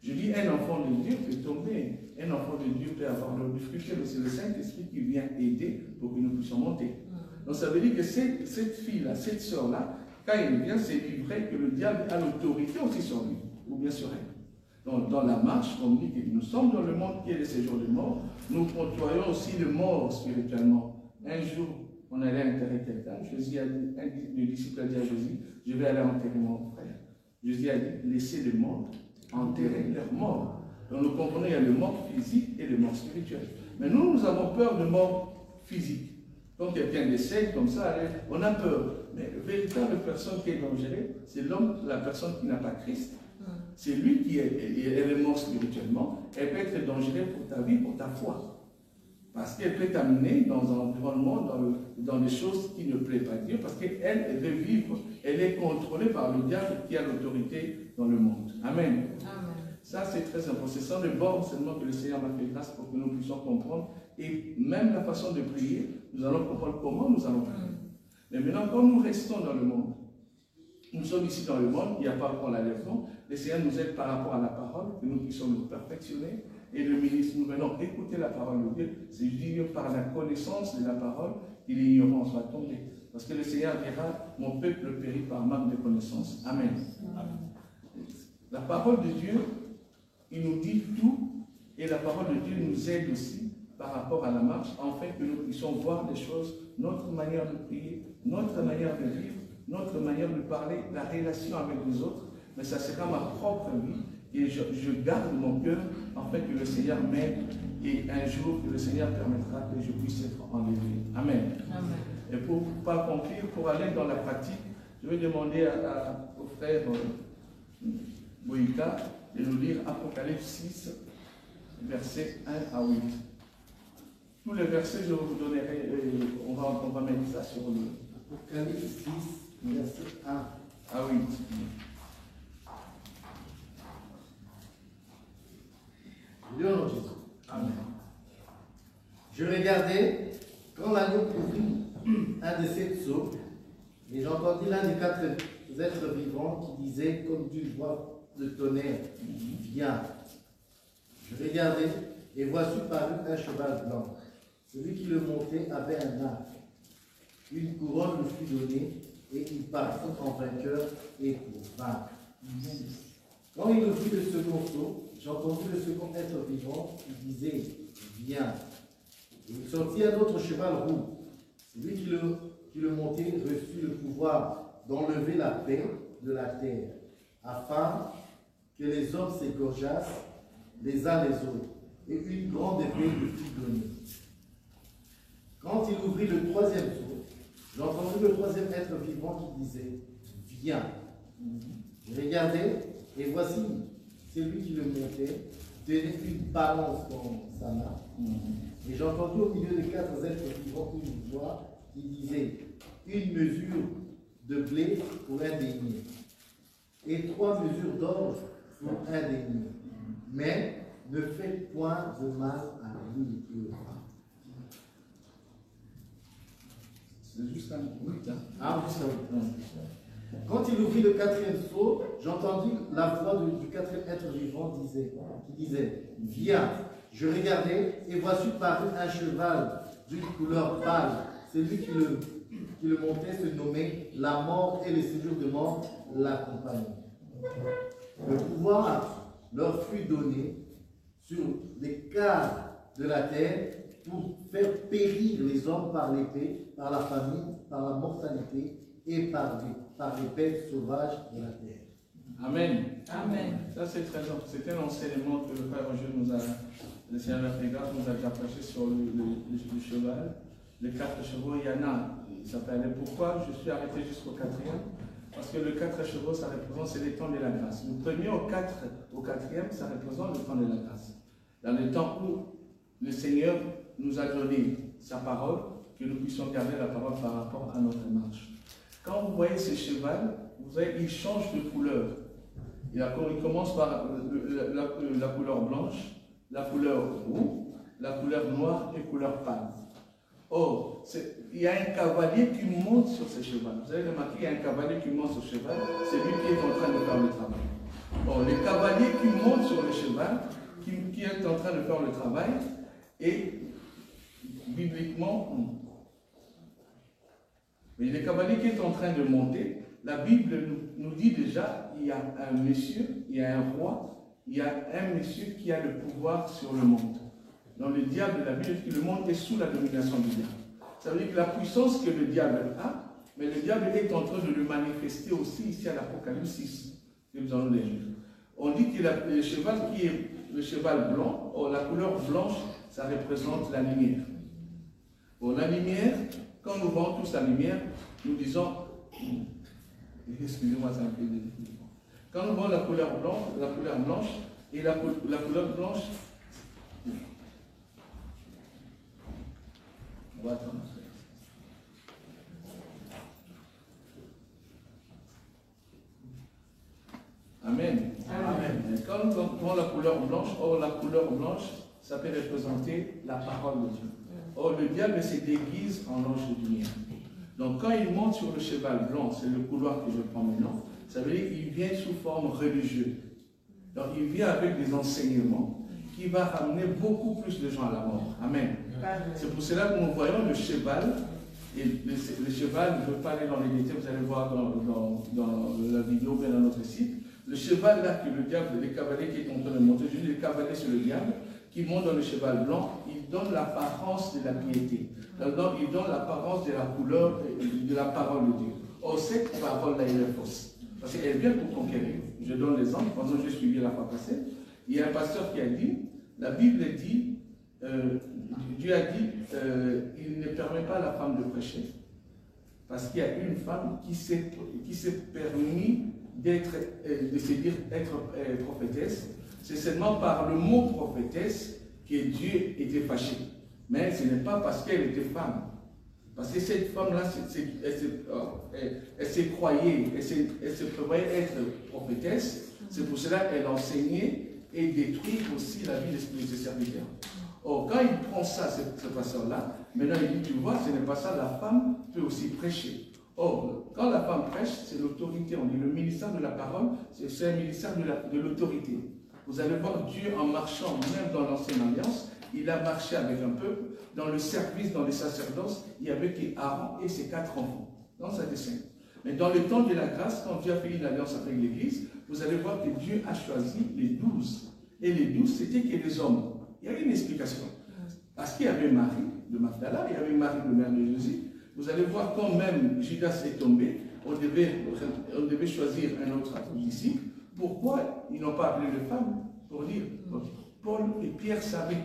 Je dis, un enfant de Dieu peut tomber, un enfant de Dieu peut avoir le difficulté, mais c'est le Saint-Esprit qui vient aider pour que nous puissions monter. Donc ça veut dire que cette fille-là, cette sœur-là, quand elle vient, c'est vrai que le diable a l'autorité aussi sur lui, ou bien sur elle. Donc, dans la marche, on dit que nous sommes dans le monde qui est le séjour de mort, nous côtoyons aussi le mort spirituellement. Un jour, on allait enterrer quelqu'un, le disciple a dit à Jésus, je vais aller enterrer mon frère. Jésus a dit, laissez les morts enterrer leurs morts. Donc nous comprenons, il y a le mort physique et le mort spirituel. Mais nous avons peur de mort physique. Quand quelqu'un décède comme ça, on a peur. Mais la véritable personne qui est dangereuse, c'est l'homme, la personne qui n'a pas Christ. C'est lui qui est mort spirituellement. Elle peut être dangereuse pour ta vie, pour ta foi. Parce qu'elle peut t'amener dans un environnement, dans des choses qui ne plaisent pas à Dieu, parce qu'elle veut vivre, elle est contrôlée par le diable qui a l'autorité dans le monde. Amen. Amen. Ça, c'est très important. C'est sans le bord seulement que le Seigneur m'a fait grâce pour que nous puissions comprendre. Et même la façon de prier, nous allons comprendre comment nous allons prier. Mais maintenant, quand nous restons dans le monde, nous sommes ici dans le monde, il n'y a pas encore l'enlèvement. Le Seigneur nous aide par rapport à la parole, que nous puissions nous perfectionner. Et le ministre, nous venons écouter la parole de Dieu. C'est juste par la connaissance de la parole que l'ignorance va tomber. Parce que le Seigneur dira, mon peuple périt par manque de connaissance. Amen. Amen. La parole de Dieu, il nous dit tout, et la parole de Dieu nous aide aussi par rapport à la marche, afin que nous puissions voir des choses, notre manière de prier, notre manière de vivre, notre manière de parler, la relation avec les autres. Mais ça sera ma propre vie. Et je garde mon cœur afin que le Seigneur m'aide et un jour que le Seigneur permettra que je puisse être enlevé. Amen. Amen. Et pour ne pas conclure, pour aller dans la pratique, je vais demander au frère Boïka de nous lire Apocalypse 6, versets 1 à 8. Tous les versets, je vous donnerai, on va mettre ça sur le... Apocalypse 6, verset 1 à 8. Amen. Je regardais quand l'agneau ouvrit un de ses sceaux, et j'entendis l'un des 4 êtres vivants qui disait comme d'une voix de tonnerre, viens. Je regardais, et voici parut un cheval blanc. Celui qui le montait avait un arc. Une couronne lui fut donnée, et il partit en vainqueur et pour vaincre. Quand il ouvrit le second sceau, j'entendis le second être vivant qui disait, viens. Et il sortit un autre cheval roux. Celui qui le montait reçut le pouvoir d'enlever la paix de la terre, afin que les hommes s'égorgeassent les uns les autres, et une grande épée lui fut donnée. Quand il ouvrit le troisième sceau, j'entendis le troisième être vivant qui disait, viens. Je regardais, et voici, celui qui le montait tenait une balance dans sa main. Et j'ai entendu au milieu des 4 êtres vivants une voix qui disait, une mesure de blé pour un denier, et 3 mesures d'orge pour un denier. Mais ne faites point de mal à l'huile et au pain. C'est juste un bruit, hein? Ah, oui, ça oui. Quand il ouvrit le 4e sceau, j'entendis la voix du 4e être vivant qui disait, viens. Je regardais, et voici parut un cheval d'une couleur pâle. Celui qui le montait se nommait la mort, et les séjours de mort l'accompagnaient. Le pouvoir leur fut donné sur les quarts de la terre pour faire périr les hommes par l'épée, par la famine, par la mortalité et par les bêtes sauvages de la terre. Amen. Amen. Ça, c'est très important. C'est un enseignement que le Père Roger le Seigneur nous a déjà prêché sur le cheval. Les 4 chevaux, il y en a. Il s'appelle. Pourquoi je suis arrêté jusqu'au 4e? Parce que le 4 chevaux, ça représente, c'est les temps de la grâce. Le premier au 4e, ça représente le temps de la grâce. Dans le temps où le Seigneur nous a donné sa parole, que nous puissions garder la parole par rapport à notre marche. Quand vous voyez ce cheval, vous voyez, il change de couleur. Il commence par la couleur blanche, la couleur roux, la couleur noire et couleur pâle. Or, il y a un cavalier qui monte sur ce cheval. Vous avez remarqué, il y a un cavalier qui monte sur ce cheval, c'est lui qui est en train de faire le travail. Or, le cavalier qui monte sur le cheval, qui est en train de faire le travail, et bibliquement, mais le cavalier qui est en train de monter, la Bible nous dit déjà, il y a un monsieur, il y a un roi, il y a un monsieur qui a le pouvoir sur le monde. Dans le diable, la Bible dit que le monde est sous la domination du diable. Ça veut dire que la puissance que le diable a, mais le diable est en train de le manifester aussi ici à l'Apocalypse 6, que nous allons lire. On dit que le cheval qui est le cheval blanc, or la couleur blanche, ça représente la lumière. Bon, la lumière, quand nous voyons tous la lumière, nous disons, excusez-moi, c'est un peu difficile. Quand nous voyons la couleur blanche et la couleur blanche, on va attendre. Amen. Amen. Quand nous voyons la couleur blanche, or la couleur blanche, ça peut représenter la parole de Dieu. Or le diable se déguise en ange de lumière. Donc quand il monte sur le cheval blanc, c'est le couloir que je prends maintenant, ça veut dire qu'il vient sous forme religieuse. Donc il vient avec des enseignements qui va ramener beaucoup plus de gens à la mort. Amen. C'est pour cela que nous voyons le cheval, et le cheval, je ne veux pas aller dans les détails, vous allez voir dans la vidéo, bien dans notre site. Le cheval là, que le diable, les cavaliers qui est en train de monter, je dis les cavaliers sur le diable, qui monte dans le cheval blanc, il donne l'apparence de la piété. Il donne l'apparence de la couleur de la parole de Dieu. Or, cette parole-là, elle est fausse. Parce qu'elle vient pour conquérir. Je donne l'exemple, pendant que j'ai suivi la fois passée. Il y a un pasteur qui a dit, la Bible dit, Dieu a dit, il ne permet pas à la femme de prêcher. Parce qu'il y a une femme qui s'est permis de se dire être prophétesse. C'est seulement par le mot prophétesse que Dieu était fâché. Mais ce n'est pas parce qu'elle était femme. Parce que cette femme-là, elle se croyait, elle se prévoyait être prophétesse. C'est pour cela qu'elle enseignait et détruit aussi la vie de ses serviteurs. Or, quand il prend ça, ce pasteur-là, maintenant il dit, tu vois, ce n'est pas ça, la femme peut aussi prêcher. Or, quand la femme prêche, c'est l'autorité. On dit le ministère de la parole, c'est un ministère de l'autorité. Vous allez voir Dieu en marchant, même dans l'ancienne alliance, il a marché avec un peuple, dans le service, dans les sacerdoces, il y avait Aaron et ses 4 enfants, dans sa dessin. Mais dans le temps de la grâce, quand Dieu a fait une alliance avec l'Église, vous allez voir que Dieu a choisi les 12. Et les 12, c'était que les hommes. Il y a une explication. Parce qu'il y avait Marie de Magdala, il y avait Marie de mère de Jésus. Vous allez voir quand même Judas est tombé, on devait choisir un autre disciple. Pourquoi ils n'ont pas appelé les femmes? Pour dire, Paul et Pierre savaient.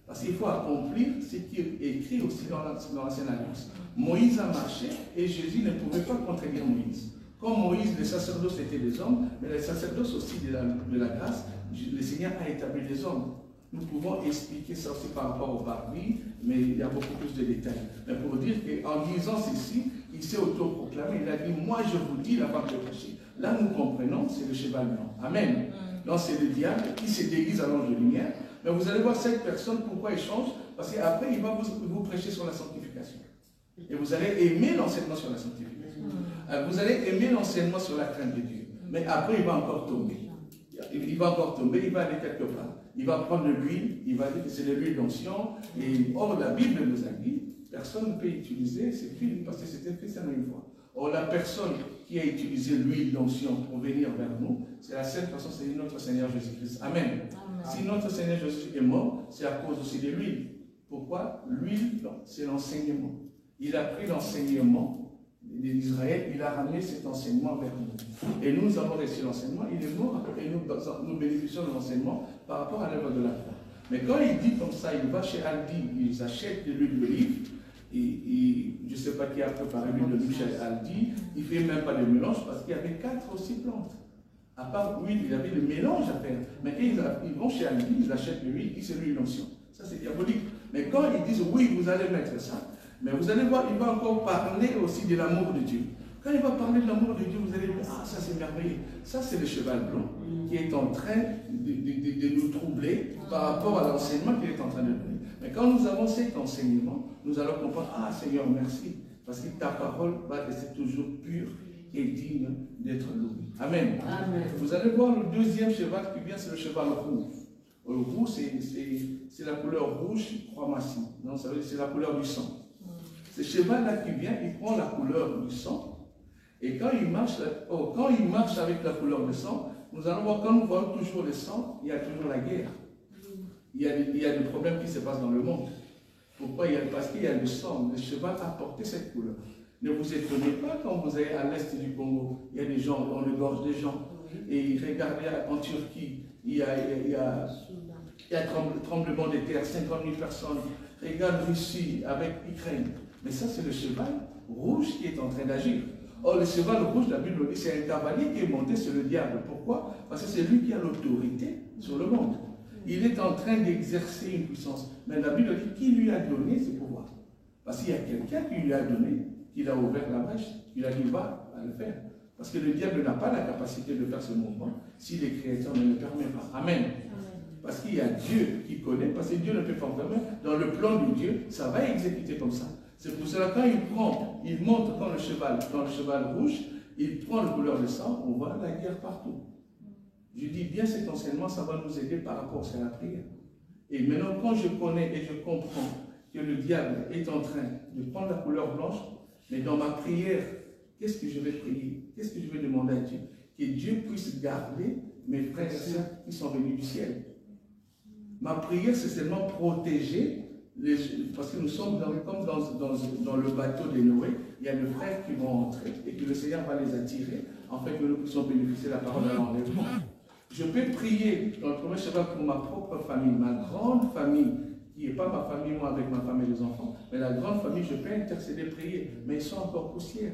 Parce qu'il faut accomplir ce qui est écrit aussi dans l'Ancienne Alliance. Moïse a marché et Jésus ne pouvait pas contredire Moïse. Comme Moïse, les sacerdoces étaient des hommes, mais les sacerdoces aussi de la grâce, le Seigneur a établi des hommes. Nous pouvons expliquer ça aussi par rapport au parvis, mais il y a beaucoup plus de détails. Mais pour dire qu'en disant ceci, il s'est autoproclamé. Il a dit, moi je vous dis la femme de prêcher. Là nous comprenons, c'est le cheval blanc. Amen. Donc c'est le diable qui se déguise à l'ange de lumière. Mais vous allez voir cette personne, pourquoi il change? Parce qu'après il va vous prêcher sur la sanctification. Et vous allez aimer l'enseignement sur la sanctification. Vous allez aimer l'enseignement sur la crainte de Dieu. Mais après il va encore tomber. Il va encore tomber, il va aller quelque part. Il va prendre de l'huile, il va dire que c'est de l'huile d'onction. Et or, la Bible nous a dit, personne ne peut utiliser cette huile parce que c'était fait seulement une fois. Or, la personne qui a utilisé l'huile d'onction pour venir vers nous, c'est la seule personne, c'est notre Seigneur Jésus-Christ. Amen. Amen. Si notre Seigneur Jésus est mort, c'est à cause aussi de l'huile. Pourquoi? L'huile, c'est l'enseignement. Il a pris l'enseignement d'Israël, il a ramené cet enseignement vers nous. Et nous avons reçu l'enseignement, il est mort et nous bénéficions de l'enseignement par rapport à l'œuvre de la foi. Mais quand il dit comme ça, il va chez Aldi, ils achètent de l'huile d'olive, et je ne sais pas qui a préparé l'huile d'olive chez Aldi, il ne fait même pas de mélange parce qu'il y avait 4 aussi plantes. À part l'huile, il y avait le mélange à faire. Mais quand ils vont chez Aldi, ils achètent l'huile, c'est l'huile d'onction. Ça c'est diabolique. Mais quand ils disent oui, vous allez mettre ça, mais vous allez voir, il va encore parler aussi de l'amour de Dieu. Quand il va parler de l'amour de Dieu, vous allez dire, ah, ça c'est merveilleux. Ça c'est le cheval blanc qui est en train de nous troubler par rapport à l'enseignement qu'il est en train de donner. Mais quand nous avons cet enseignement, nous allons comprendre, ah Seigneur, merci, parce que ta parole va rester toujours pure et digne d'être louée. Amen. Amen. Vous allez voir le deuxième cheval qui vient, c'est le cheval rouge. Le rouge, c'est la couleur rouge chromatie. Donc, ça veut dire c'est la couleur du sang. Ce cheval-là qui vient, il prend la couleur du sang. Et quand il marche avec la couleur du sang, nous allons voir, quand nous voyons toujours le sang, il y a toujours la guerre. Il y a des problèmes qui se passent dans le monde. Pourquoi? Parce qu'il y a le sang. Le cheval a porté cette couleur. Ne vous étonnez pas quand vous allez à l'est du Congo, il y a des gens, on égorge des gens. Et regardez en Turquie, il y a tremblement de terre, 50 000 personnes. Regarde Russie avec Ukraine. Mais ça, c'est le cheval rouge qui est en train d'agir. Or, le cheval rouge, la Bible dit, c'est un cavalier qui est monté sur le diable. Pourquoi? Parce que c'est lui qui a l'autorité sur le monde. Il est en train d'exercer une puissance. Mais la Bible dit, qui lui a donné ce pouvoir? Parce qu'il y a quelqu'un qui lui a donné, qui a ouvert la brèche, il a dit, va le faire. Parce que le diable n'a pas la capacité de faire ce mouvement si les créateurs ne le permettent pas. Amen. Parce qu'il y a Dieu qui connaît, parce que Dieu ne peut pas faire. Dans le plan de Dieu, ça va exécuter comme ça. C'est pour cela quand il monte dans le cheval rouge, il prend la couleur de sang, on voit la guerre partout. Je dis bien cet enseignement, ça va nous aider par rapport à la prière. Et maintenant, quand je connais et je comprends que le diable est en train de prendre la couleur blanche, mais dans ma prière, qu'est-ce que je vais prier? Qu'est-ce que je vais demander à Dieu? Que Dieu puisse garder mes frères et sœurs qui sont venus du ciel. Ma prière, c'est seulement protéger, parce que nous sommes comme dans le bateau de Noé, il y a des frères qui vont entrer et que le Seigneur va les attirer, en fait que nous puissions bénéficier de la parole de l'enlèvement. Je peux prier dans le premier cheval pour ma propre famille, ma grande famille, qui n'est pas ma famille, moi, avec ma femme et les enfants, mais la grande famille, je peux intercéder, prier, mais ils sont encore poussières.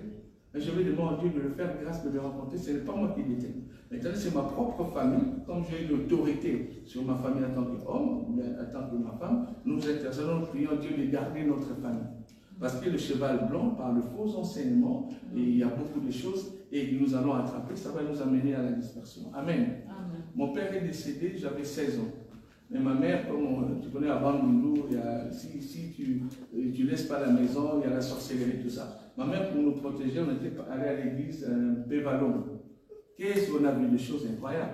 Mais je vais demander à Dieu de le faire, grâce de les rencontrer. Ce n'est pas moi qui déteste. Maintenant, c'est ma propre famille. Comme j'ai l'autorité sur ma famille en tant qu'homme, en tant que ma femme, nous intercédons, nous prions Dieu de garder notre famille. Parce que le cheval blanc, par le faux enseignement, et il y a beaucoup de choses, et nous allons attraper, ça va nous amener à la dispersion. Amen. Amen. Mon père est décédé, j'avais 16 ans. Mais ma mère, comme tu connais avant Loulou, si tu ne laisses pas la maison, il y a la sorcellerie, tout ça. Ma mère, pour nous protéger, on était allé à l'église Pévalon. Qu'est-ce qu'on a vu de choses incroyables.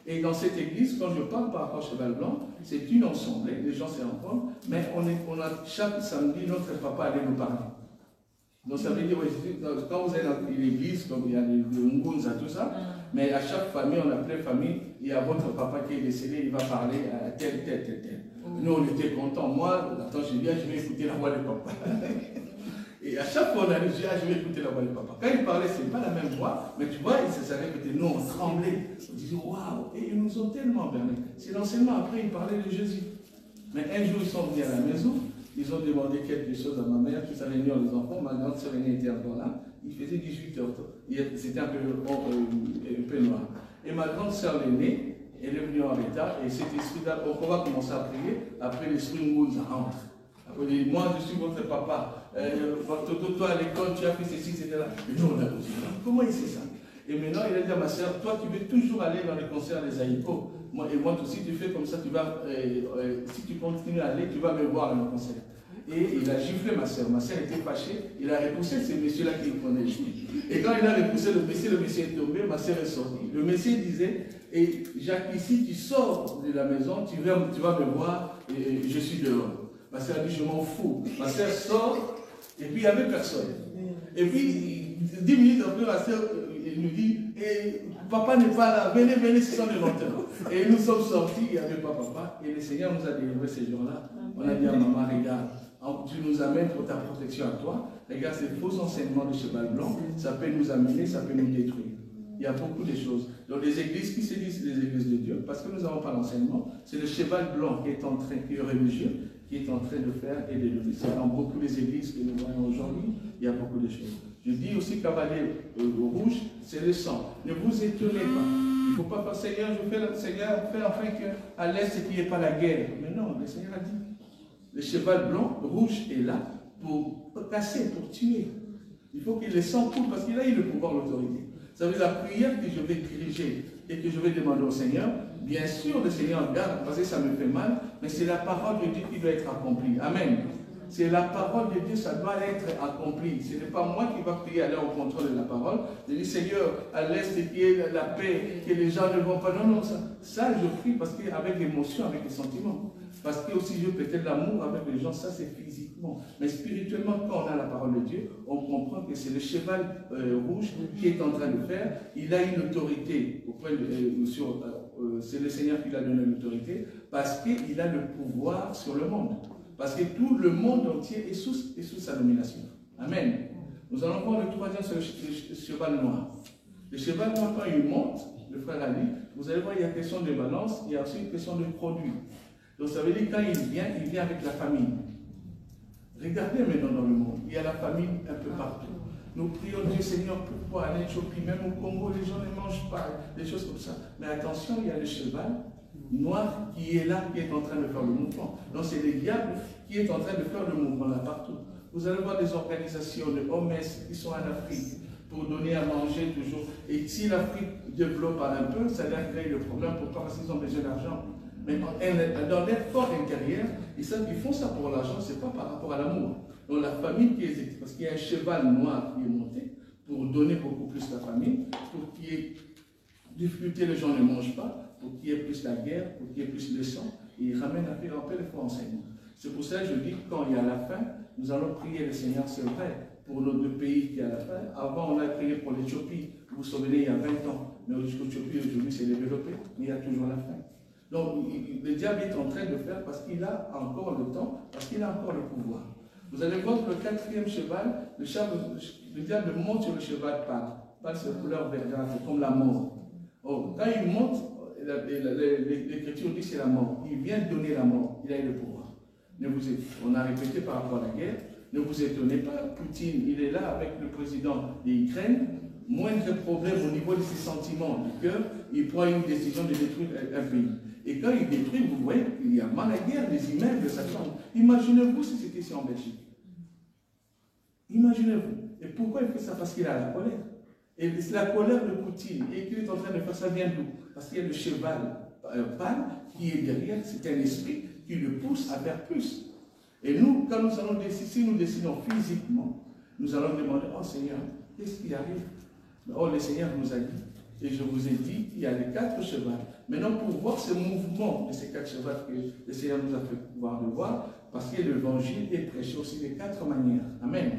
Et dans cette église, quand je parle par rapport au cheval blanc, c'est une assemblée, les gens se rencontrent, mais on a chaque samedi, notre papa allait nous parler. Donc ça veut dire, quand vous êtes dans l'église, comme il y a les Ngunza, tout ça, mais à chaque famille, on appelait famille, il y a votre papa qui est décédé, il va parler à tel. Nous, on était contents. Moi, attends, je vais écouter la voix de papa. Et à chaque fois, on allait dire, je vais écouter la voix de papa. Quand il parlait, ce n'est pas la même voix, mais tu vois, il se savait que nous, on tremblait. On disait, waouh, et ils nous ont tellement berné. C'est l'enseignement, après, il parlait de Jésus. Mais un jour, ils sont venus à la maison, ils ont demandé quelque chose à ma mère, tous allaient venir les enfants, ma grande sœur aînée était encore là, il faisait 18 heures, c'était un peu noir. Et ma grande sœur l'aînée, elle est venue en retard, et cet esprit-là, on va commencer à prier, après l'esprit Ngunza entre. Moi, je suis votre papa. Toi, à l'école, tu as fait ceci, etc. Et nous, on a dit, comment il sait ça? Et maintenant, il a dit à ma soeur, toi, tu veux toujours aller dans les concerts des Aïko. Et moi, si tu fais comme ça, tu vas, si tu continues à aller, tu vas me voir dans le concert. Et il a giflé ma soeur. Ma soeur était fâchée. Il a repoussé ce monsieur-là qui connaît. Et quand il a repoussé le monsieur est tombé, ma soeur est sortie. Le monsieur disait, et Jacques, ici, tu sors de la maison, tu vas me voir, et je suis dehors. Ma soeur a dit, je m'en fous. Ma soeur sort, et puis il n'y avait personne. Et puis, 10 minutes après, ma soeur nous dit, papa n'est pas là, venez, ce sont les menteurs. Et nous sommes sortis, il n'y avait pas papa. Et le Seigneur nous a délivrés ces jours-là. On a dit à maman, regarde, tu nous amènes pour ta protection à toi. Regarde, ces faux enseignements de cheval blanc, ça peut nous amener, ça peut nous détruire. Il y a beaucoup de choses. Donc les églises qui se disent les églises de Dieu, parce que nous n'avons pas l'enseignement, c'est le cheval blanc qui est religieux, qui est en train de faire et de lever. C'est dans beaucoup des églises que nous voyons aujourd'hui, il y a beaucoup de choses. Je dis aussi cavalier rouge, c'est le sang. Ne vous étonnez pas. Il ne faut pas faire Seigneur, je fais le Seigneur, fais enfin qu'à l'Est, qu'il n'y ait pas la guerre. Mais non, le Seigneur a dit. Le cheval blanc, rouge est là pour casser, pour tuer. Il faut qu'il les s'entoure parce qu'il a eu le pouvoir, l'autorité. Ça veut dire la prière que je vais diriger et que je vais demander au Seigneur. Bien sûr, le Seigneur garde parce que ça me fait mal, mais c'est la parole de Dieu qui doit être accomplie. Amen. C'est la parole de Dieu, ça doit être accompli. Ce n'est pas moi qui va prier aller au contrôle de la parole. Je dis, Seigneur, à l'est, qu'il y ait la paix, que les gens ne vont pas. Non, non, ça je prie parce qu'avec l'émotion, avec les sentiments. Parce que aussi je peut-être l'amour avec les gens, ça c'est physiquement. Mais spirituellement, quand on a la parole de Dieu, on comprend que c'est le cheval rouge qui est en train de faire. Il a une autorité auprès c'est le Seigneur qui lui a donné l'autorité parce qu'il a le pouvoir sur le monde. Parce que tout le monde entier est sous sa domination. Amen. Nous allons voir le troisième sur le cheval noir. Le cheval noir, quand il monte, le frère a dit, vous allez voir, il y a une question de balance, il y a aussi une question de produit. Donc ça veut dire quand il vient avec la famille. Regardez maintenant dans le monde, il y a la famille un peu partout. Nous prions Dieu, Seigneur, pourquoi en Éthiopie, même au Congo, les gens ne mangent pas, des choses comme ça. Mais attention, il y a le cheval noir qui est là, qui est en train de faire le mouvement. Donc c'est le diable qui est en train de faire le mouvement là partout. Vous allez voir des organisations de OMS qui sont en Afrique pour donner à manger toujours. Et si l'Afrique développe un peu, ça va créer le problème. Pourquoi? Parce qu'ils ont besoin d'argent. Mais dans l'effort intérieur, ils savent qu'ils font ça pour l'argent, ce n'est pas par rapport à l'amour. Donc la famille qui est, parce qu'il y a un cheval noir qui est monté pour donner beaucoup plus la famille, pour qu'il y ait difficulté, les gens ne mangent pas, pour qu'il y ait plus la guerre, pour qu'il y ait plus de sang, et il ramène un peu les fois enseignement. C'est pour ça que je dis que quand il y a la faim, nous allons prier le Seigneur, c'est vrai, pour nos deux pays qui a la faim. Avant, on a prié pour l'Éthiopie, vous vous souvenez, il y a 20 ans, mais l'Éthiopie aujourd'hui s'est développée, mais il y a toujours la faim. Donc, le diable est en train de faire parce qu'il a encore le temps, parce qu'il a encore le pouvoir. Vous allez voir que le quatrième cheval, le diable monte sur le cheval pâle. Pâle, c'est la couleur verdâtre, c'est comme la mort. Oh, quand il monte, l'Écriture dit que c'est la mort. Il vient donner la mort, il a le pouvoir. On a répété par rapport à la guerre, ne vous étonnez pas, Poutine, il est là avec le président de l'Ukraine. Moindre problème au niveau de ses sentiments du cœur, il prend une décision de détruire un pays. Et quand il détruit, vous voyez qu'il y a mal à guerre, des immeubles, ça change. Imaginez-vous si c'était ici en Belgique. Imaginez-vous. Et pourquoi il fait ça? Parce qu'il a la colère. Et c'est la colère de Poutine. Et qu'il est en train de faire ça, vient d'où? Parce qu'il y a le cheval pâle qui est derrière, c'est un esprit qui le pousse à faire plus. Et nous, quand nous allons décider, si nous décidons physiquement, nous allons demander, oh Seigneur, qu'est-ce qui arrive? Oh, le Seigneur nous a dit, et je vous ai dit, il y a les 4 chevaux. Maintenant, pour voir ce mouvement de ces 4 chevaux que le Seigneur nous a fait pouvoir le voir, parce que l'évangile est prêché aussi de 4 manières. Amen.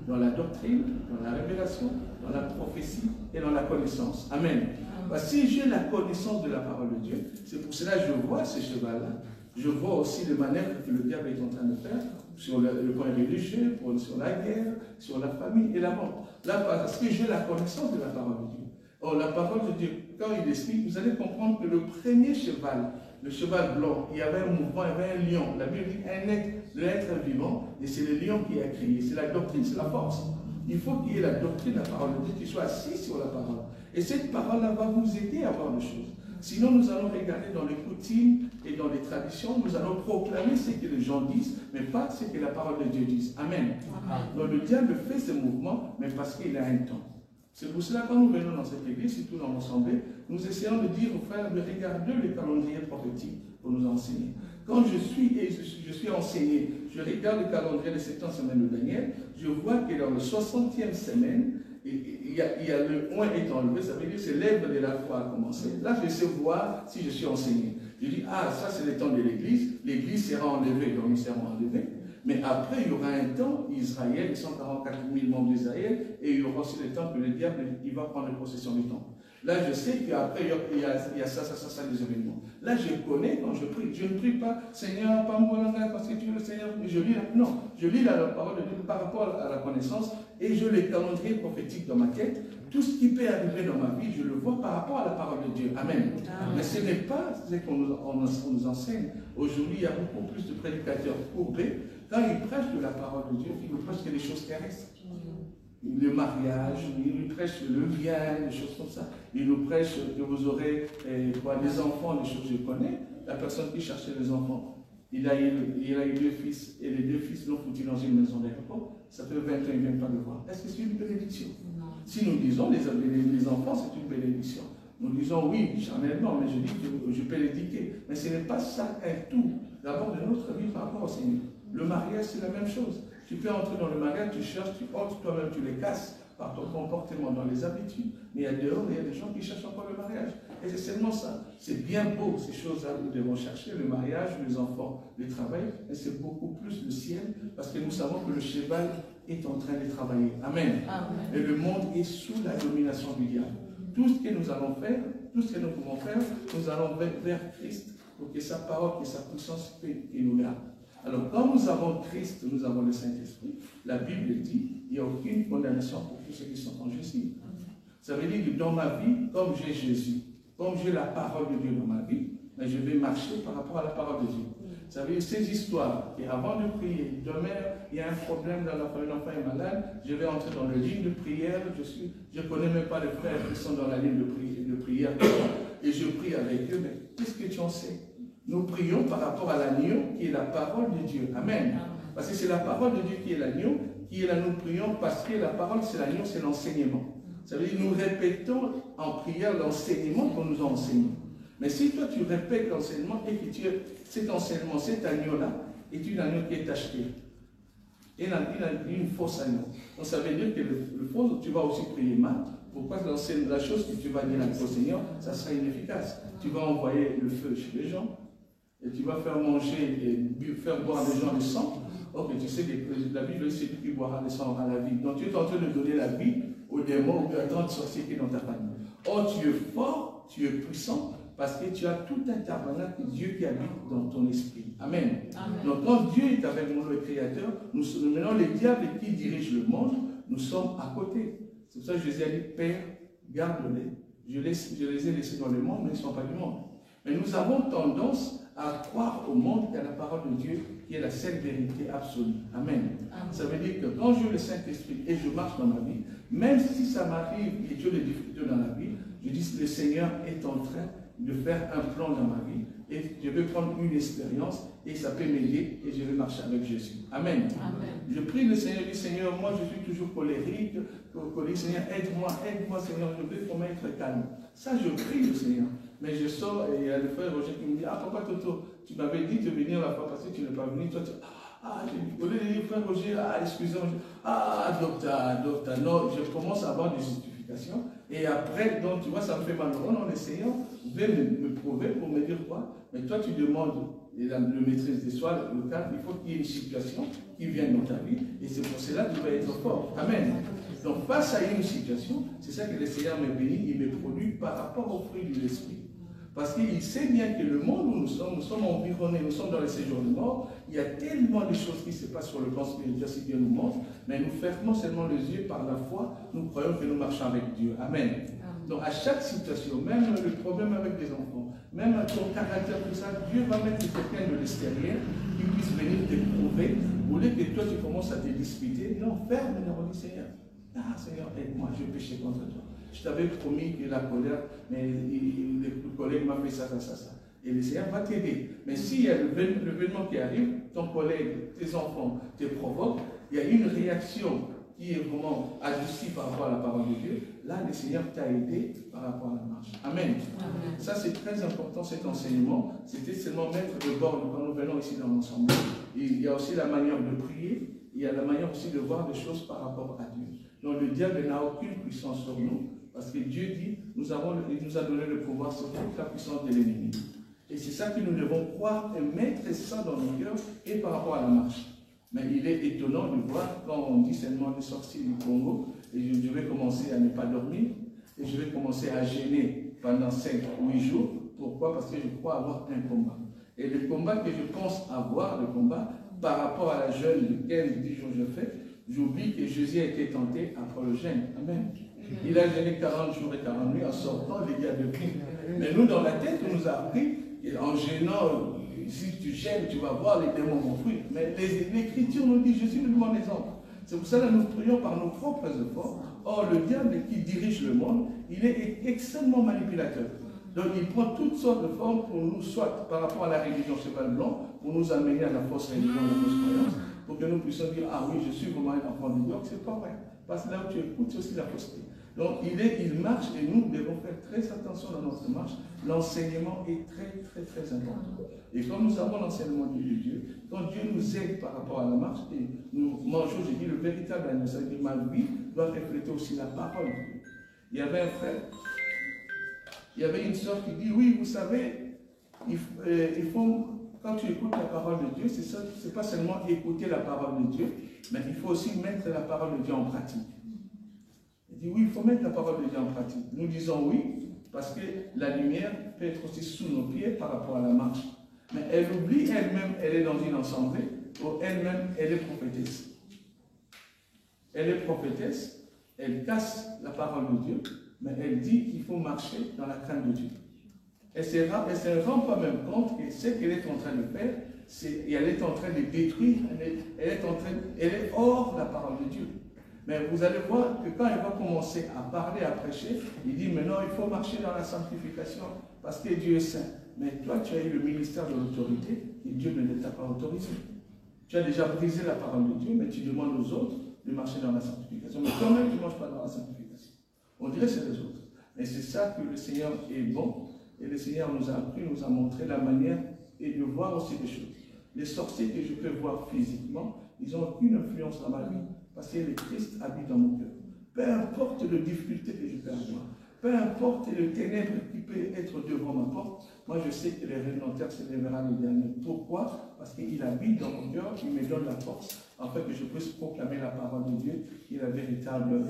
Dans la doctrine, dans la révélation, dans la prophétie et dans la connaissance. Amen. Parce que si j'ai la connaissance de la parole de Dieu, c'est pour cela que je vois ce cheval-là. Je vois aussi les manœuvres que le diable est en train de faire sur le point religieux, sur la guerre, sur la famille et la mort. Là, parce que j'ai la connaissance de la parole de Dieu. Or, la parole de Dieu, quand il explique, vous allez comprendre que le premier cheval, le cheval blanc, il y avait un mouvement, il y avait un lion. La Bible dit un être vivant, et c'est le lion qui a crié. C'est la doctrine, c'est la force. Il faut qu'il y ait la doctrine, la parole de Dieu, qui soit assise sur la parole. Et cette parole-là va vous aider à voir les choses. Sinon, nous allons regarder dans les coutumes et dans les traditions, nous allons proclamer ce que les gens disent, mais pas ce que la parole de Dieu dit. Amen. Donc le diable fait ce mouvement, mais parce qu'il a un temps. C'est pour cela que quand nous venons dans cette église, surtout dans l'assemblée, nous essayons de dire aux frères de regarder le calendrier prophétique pour nous enseigner. Quand je suis enseigné, je regarde le calendrier de 70 semaines de Daniel, je vois que dans la 60e semaine, il y a le point est enlevé, ça veut dire que c'est l'œuvre de la foi a commencé. Là, je sais voir si je suis enseigné. Je dis, ah, ça c'est le temps de l'église, l'église sera enlevée, donc nous serons enlevés. Mais après, il y aura un temps, Israël, les 144 000 membres d'Israël, et il y aura aussi le temps que le diable il va prendre possession du temple. Là, je sais qu'après, il y a ça, des événements. Là, je connais quand je prie. Je ne prie pas, Seigneur, pas moi, parce que tu es le Seigneur. Je lis la parole de Dieu par rapport à la connaissance, et je le calendrier prophétique dans ma tête. Tout ce qui peut arriver dans ma vie, je le vois par rapport à la parole de Dieu. Amen. Mais ce n'est pas ce qu'on nous enseigne. Aujourd'hui, il y a beaucoup plus de prédicateurs courbés. Quand ils prêchent de la parole de Dieu, ils ne prêchent que des choses terrestres. Le mariage, ils nous prêchent le bien, des choses comme ça. Ils nous prêchent que vous aurez des enfants, des choses que je connais. La personne qui cherchait les enfants, il a eu 2 fils, et les 2 fils l'ont foutu dans une maison de repos. Ça fait 20 ans, il ne vient pas le voir. Est-ce que c'est une bénédiction? Non. Si nous disons les enfants, c'est une bénédiction. Nous disons oui, charnellement, mais je dis que je peux l'éduquer. Mais ce n'est pas ça un tout. D'abord de notre vie par rapport au Seigneur. Le mariage, c'est la même chose. Tu peux entrer dans le mariage, tu cherches, tu entres, toi-même tu les casses par ton comportement dans les habitudes. Mais dehors, il y a des gens qui cherchent encore le mariage. Et c'est seulement ça. C'est bien beau, ces choses-là, nous devons chercher, le mariage, les enfants, le travail, mais c'est beaucoup plus le ciel, parce que nous savons que le cheval est en train de travailler. Amen. Amen. Et le monde est sous la domination du diable. Tout ce que nous allons faire, tout ce que nous pouvons faire, nous allons vers Christ, pour que sa parole et sa puissance nous garde. Alors, quand nous avons Christ, nous avons le Saint-Esprit, la Bible dit, il n'y a aucune condamnation pour tous ceux qui sont en Jésus. Ça veut dire que dans ma vie, comme j'ai Jésus, comme j'ai la parole de Dieu dans ma vie, je vais marcher par rapport à la parole de Dieu. Ça veut dire ces histoires, et avant de prier, demain, il y a un problème dans la famille, l'enfant est malade, je vais entrer dans la ligne de prière, je ne connais même pas les frères qui sont dans la ligne de prière, et je prie avec eux, mais qu'est-ce que tu en sais? Nous prions par rapport à l'agneau qui est la parole de Dieu. Amen. Parce que c'est la parole de Dieu qui est l'agneau, qui est là, nous prions parce que la parole c'est l'agneau, c'est l'enseignement. Ça veut dire que nous répétons en prière l'enseignement qu'on nous a enseigné. Mais si toi tu répètes l'enseignement et que cet enseignement, cet agneau-là, est une agneau qui est acheté. Et il a une fausse agneau. Donc ça veut dire que le faux, tu vas aussi prier mal. Pourquoi la chose que tu vas dire au Seigneur, ça sera inefficace. Tu vas envoyer le feu chez les gens. Et tu vas faire manger et faire boire les gens le sang. Or, tu sais que la Bible, c'est lui qui boira le sang aura la vie. Donc tu es en train de donner la vie aux démons ou à tant de sorciers qui sont dans ta famille. Or, tu es fort, tu es puissant, parce que tu as tout un tabernacle de Dieu qui habite dans ton esprit. Amen. Amen. Donc quand Dieu est avec nous, le Créateur, nous sommes maintenant les diables qui dirigent le monde, nous sommes à côté. C'est pour ça que Jésus a dit, Père, garde-les. Je les ai laissés dans le monde, mais ils ne sont pas du monde. Mais nous avons tendance à croire au monde et à la parole de Dieu qui est la seule vérité absolue. Amen. Amen. Ça veut dire que quand j'ai le Saint-Esprit et je marche dans ma vie, même si ça m'arrive et j'ai des difficultés dans la vie, je dis que le Seigneur est en train de faire un plan dans ma vie et je vais prendre une expérience et ça peut m'aider et je vais marcher avec Jésus. Amen. Amen. Je prie le Seigneur, je dis Seigneur, moi je suis toujours colérique, Seigneur, aide-moi Seigneur, je veux comment être calme. Ça je prie le Seigneur. Mais je sors et il y a le frère Roger qui me dit, ah papa Toto, tu m'avais dit de venir la fois passée, tu n'es pas venu, toi tu... au lieu de dire frère Roger, excusez-moi, docteur, non, je commence à avoir des justifications et après, donc tu vois, ça me fait mal. Non, le Seigneur veut me prouver pour me dire quoi, mais toi tu demandes le maîtrise des soins, le cadre, il faut qu'il y ait une situation qui vienne dans ta vie et c'est pour cela que tu vas être fort. Amen. Donc face à une situation, c'est ça que le Seigneur me bénit, il me produit par rapport au fruit de l'esprit. Parce qu'il sait bien que le monde où nous sommes environnés, nous sommes dans le séjour de mort, il y a tellement de choses qui se passent sur le plan spirituel, si Dieu nous montre, mais nous fermons seulement les yeux par la foi, nous croyons que nous marchons avec Dieu. Amen. Donc à chaque situation, même le problème avec les enfants, même ton caractère, tout ça, Dieu va mettre quelqu'un de l'extérieur qui puisse venir te prouver, au lieu que toi tu commences à te disputer, non, ferme le Seigneur. Ah Seigneur, aide-moi, je péché contre toi. Je t'avais promis que la colère, mais le collègue m'a fait ça. Et le Seigneur va t'aider. Mais s'il y a l'événement qui arrive, ton collègue, tes enfants te provoquent, il y a une réaction qui est vraiment adoucie par rapport à la parole de Dieu, là le Seigneur t'a aidé par rapport à la marche. Amen. Amen. Ça c'est très important cet enseignement. C'était seulement mettre de bord quand nous venons ici dans l'ensemble. Il y a aussi la manière de prier, il y a la manière aussi de voir des choses par rapport à Dieu. Donc le diable n'a aucune puissance sur nous. Parce que Dieu dit, il nous a donné le pouvoir sur toute la puissance de l'ennemi. Et c'est ça que nous devons croire et mettre ça dans nos cœurs et par rapport à la marche. Mais il est étonnant de voir quand on dit seulement les sorciers du Congo, et je vais commencer à ne pas dormir, et je vais commencer à gêner pendant 5 ou 8 jours. Pourquoi? Parce que je crois avoir un combat. Et le combat que je pense avoir, le combat, par rapport à la jeûne de 15-10 jours que je fais, j'oublie que Jésus a été tenté après le jeûne. Amen. Il a gêné 40 jours et 40 nuits en sortant les gars de prix. Mais nous, dans la tête, on nous a appris, en gênant, si tu gênes, tu vas voir les démons vont fuir. Mais l'Écriture nous dit, Jésus nous donne l'exemple. C'est pour ça que nous prions par nos propres efforts. Or, le diable qui dirige le monde, il est extrêmement manipulateur. Donc il prend toutes sortes de formes pour nous, soit par rapport à la religion cheval blanc, pour nous amener à la fausse religion, à la fausse croyance, pour que nous puissions dire, ah oui, je suis vraiment un enfant de Dieu, c'est pas vrai. Parce que là où tu écoutes, c'est aussi la fausseté. Donc il marche et nous devons faire très attention dans notre marche. L'enseignement est très, très, très important. Et quand nous avons l'enseignement de Dieu, quand Dieu nous aide par rapport à la marche, et nous mangeons, j'ai dit, le véritable agneau, c'est-à-dire ma vie doit refléter aussi la parole de Dieu. Il y avait un frère, il y avait une soeur qui dit, oui, vous savez, il faut, quand tu écoutes la parole de Dieu, c'est pas seulement écouter la parole de Dieu, mais il faut aussi mettre la parole de Dieu en pratique. Il dit, oui, il faut mettre la parole de Dieu en pratique. Nous disons oui, parce que la lumière peut être aussi sous nos pieds par rapport à la marche. Mais elle oublie elle-même, elle est dans une assemblée, où elle-même, elle est prophétesse. Elle est prophétesse, elle casse la parole de Dieu, mais elle dit qu'il faut marcher dans la crainte de Dieu. Elle ne se rend pas même compte que ce qu'elle est en train de faire, elle est en train de détruire, elle est hors la parole de Dieu. Mais vous allez voir que quand elle va commencer à parler, à prêcher, il dit maintenant il faut marcher dans la sanctification parce que Dieu est saint. Mais toi tu as eu le ministère de l'autorité et Dieu ne t'a pas autorisé. Tu as déjà brisé la parole de Dieu, mais tu demandes aux autres de marcher dans la sanctification. Mais toi-même tu ne marches pas dans la sanctification. On dirait que c'est les autres. Mais c'est ça que le Seigneur est bon et le Seigneur nous a appris, nous a montré la manière et de voir aussi des choses. Les sorciers que je peux voir physiquement, ils n'ont aucune influence dans ma vie. Parce que le Christ habite dans mon cœur. Peu importe les difficultés que je peux avoir, peu importe les ténèbres qui peuvent être devant ma porte, moi je sais que le règne de terre se lèvera le dernier. Pourquoi? Parce qu'il habite dans mon cœur, il me donne la force, afin que je puisse proclamer la parole de Dieu, qui est la véritable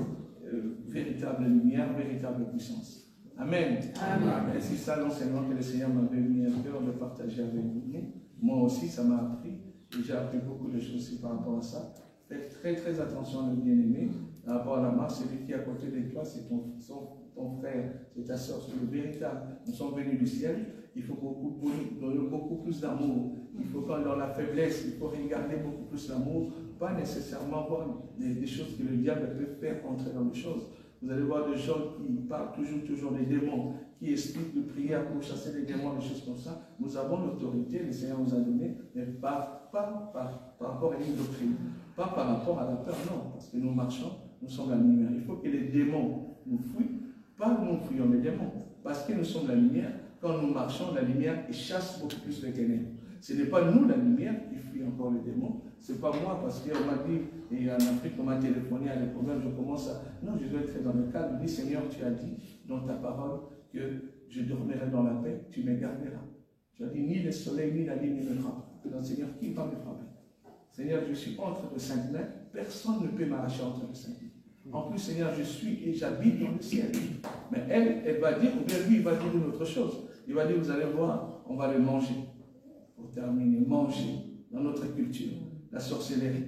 lumière, véritable puissance. Amen. Amen. Et c'est ça l'enseignement que le Seigneur m'avait mis à cœur de partager avec vous. Moi aussi, ça m'a appris, et j'ai appris beaucoup de choses aussi par rapport à ça. Faites très très attention, le bien-aimé, par rapport à la marche, celui qui est à côté de toi, c'est ton frère, c'est ta soeur, c'est le véritable. Nous sommes venus du ciel, il faut donner beaucoup plus d'amour. Il faut quand dans la faiblesse, il faut regarder beaucoup plus l'amour, pas nécessairement voir des choses que le diable peut faire entrer dans les choses. Vous allez voir des gens qui parlent toujours des démons, qui expliquent de prière pour chasser les démons, des choses comme ça. Nous avons l'autorité, le Seigneur nous a donné, mais pas par rapport à une doctrine, pas par rapport à la peur, non, parce que nous marchons, nous sommes la lumière. Il faut que les démons nous fuient, pas nous fuyons les démons, parce que nous sommes la lumière. Quand nous marchons, la lumière chasse beaucoup plus les ténèbres. Ce n'est pas nous la lumière qui fuit encore les démons, c'est pas moi, parce qu'on m'a dit, et en Afrique, on m'a téléphoné à des problèmes, je commence à... Non, je dois être dans le cadre, je dis, Seigneur, tu as dit dans ta parole que je dormirai dans la paix, tu me garderas. Tu as dit, ni le soleil, ni la lune ne me frappent. Donc, Seigneur, qui va me frapper? Seigneur, je suis entre de 5 mètres, personne ne peut m'arracher entre de 5 mètres. En plus, Seigneur, je suis et j'habite dans le ciel. Mais elle va dire, ou bien lui, il va dire une autre chose. Il va dire, vous allez voir, on va le manger. Pour terminer, manger dans notre culture, la sorcellerie,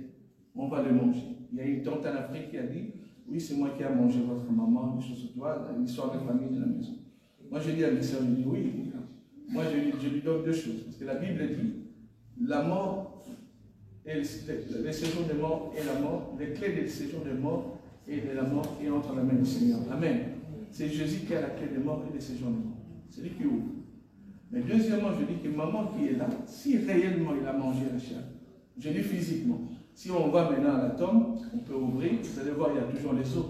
on va le manger. Il y a une tante en Afrique qui a dit, oui, c'est moi qui ai mangé votre maman, des choses, tu vois, l'histoire de famille de la maison. Moi, je dis à l'histoire, je dis, oui, moi, je lui donne deux choses. Parce que la Bible dit, la mort, et le séjour de mort et la mort, les clés du séjour de mort et de la mort qui entre la main du Seigneur. Amen. C'est Jésus qui a la clé de mort et le séjour de mort. C'est lui qui ouvre. Mais deuxièmement, je dis que maman qui est là, si réellement il a mangé la chair, je dis physiquement, si on va maintenant à la tombe, on peut ouvrir, vous allez voir, il y a toujours les os.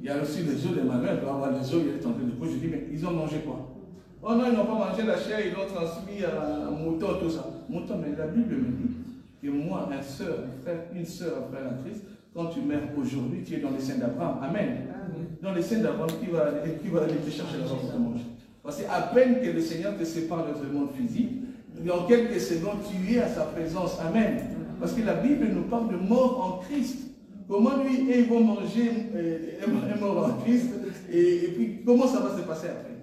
Il y a aussi les os de ma mère, il doit avoir les os, il est en train de coucher. Je dis, mais ils ont mangé quoi? Oh non, ils n'ont pas mangé la chair, ils l'ont transmis à un mouton, tout ça. Mouton, mais la Bible me dit que moi, une sœur, un frère, un Christ, quand tu meurs aujourd'hui, tu es dans les seins d'Abraham. Amen. Dans les seins d'Abraham, qui va aller te chercher la pour te manger? Parce qu'à peine que le Seigneur te sépare de ce monde physique, dans quelques secondes, tu es à sa présence. Amen. Parce que la Bible nous parle de mort en Christ. Comment lui et ils vont manger un mort en Christ et puis comment ça va se passer après?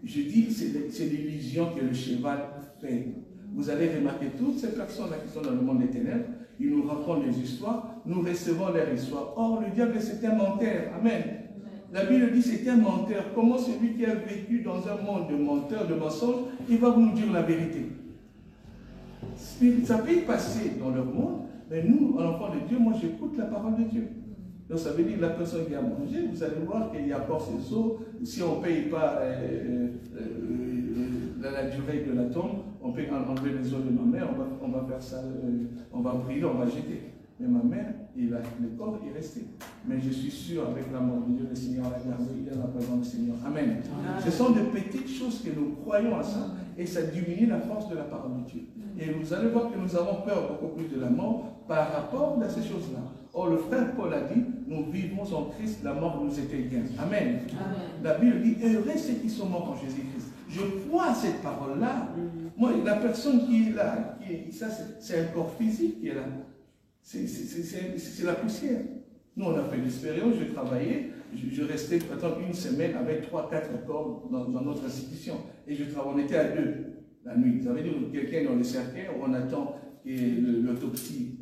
Je dis, c'est l'illusion que le cheval fait. Vous allez remarquer toutes ces personnes-là qui sont dans le monde des ténèbres, ils nous racontent des histoires, nous recevons leurs histoires. Or, le diable, c'est un menteur. Amen. La Bible dit c'est un menteur. Comment celui qui a vécu dans un monde de menteurs, de mensonges, il va nous dire la vérité? Ça peut y passer dans leur monde, mais nous, en enfant de Dieu, moi j'écoute la parole de Dieu. Donc ça veut dire que la personne qui a mangé, vous allez voir qu'il y a porte ses os. Si on ne paye pas la durée de la tombe, on peut enlever les os de ma mère, on va faire ça, on va brûler, on va jeter. Mais ma mère, le corps est resté. Mais je suis sûr, avec l'amour de Dieu, le Seigneur l'a gardé, il est dans la présence du Seigneur. Amen. Amen. Ce sont de petites choses que nous croyons à ça, et ça diminue la force de la parole de Dieu. Et vous allez voir que nous avons peur beaucoup plus de la mort par rapport à ces choses-là. Or, le frère Paul a dit, nous vivons en Christ, la mort nous était gain. Amen. Amen. La Bible dit, heureux ceux qui sont morts en Jésus-Christ. Je crois à cette parole-là. Moi, la personne qui est là, ça c'est un corps physique qui est là. C'est la poussière. Nous, on a fait l'expérience, je travaillais, je restais peut-être une semaine avec 3-4 corps dans notre institution. Et on était à 2 la nuit. Ça veut dire que quelqu'un dans le cercueil, on attend l'autopsie.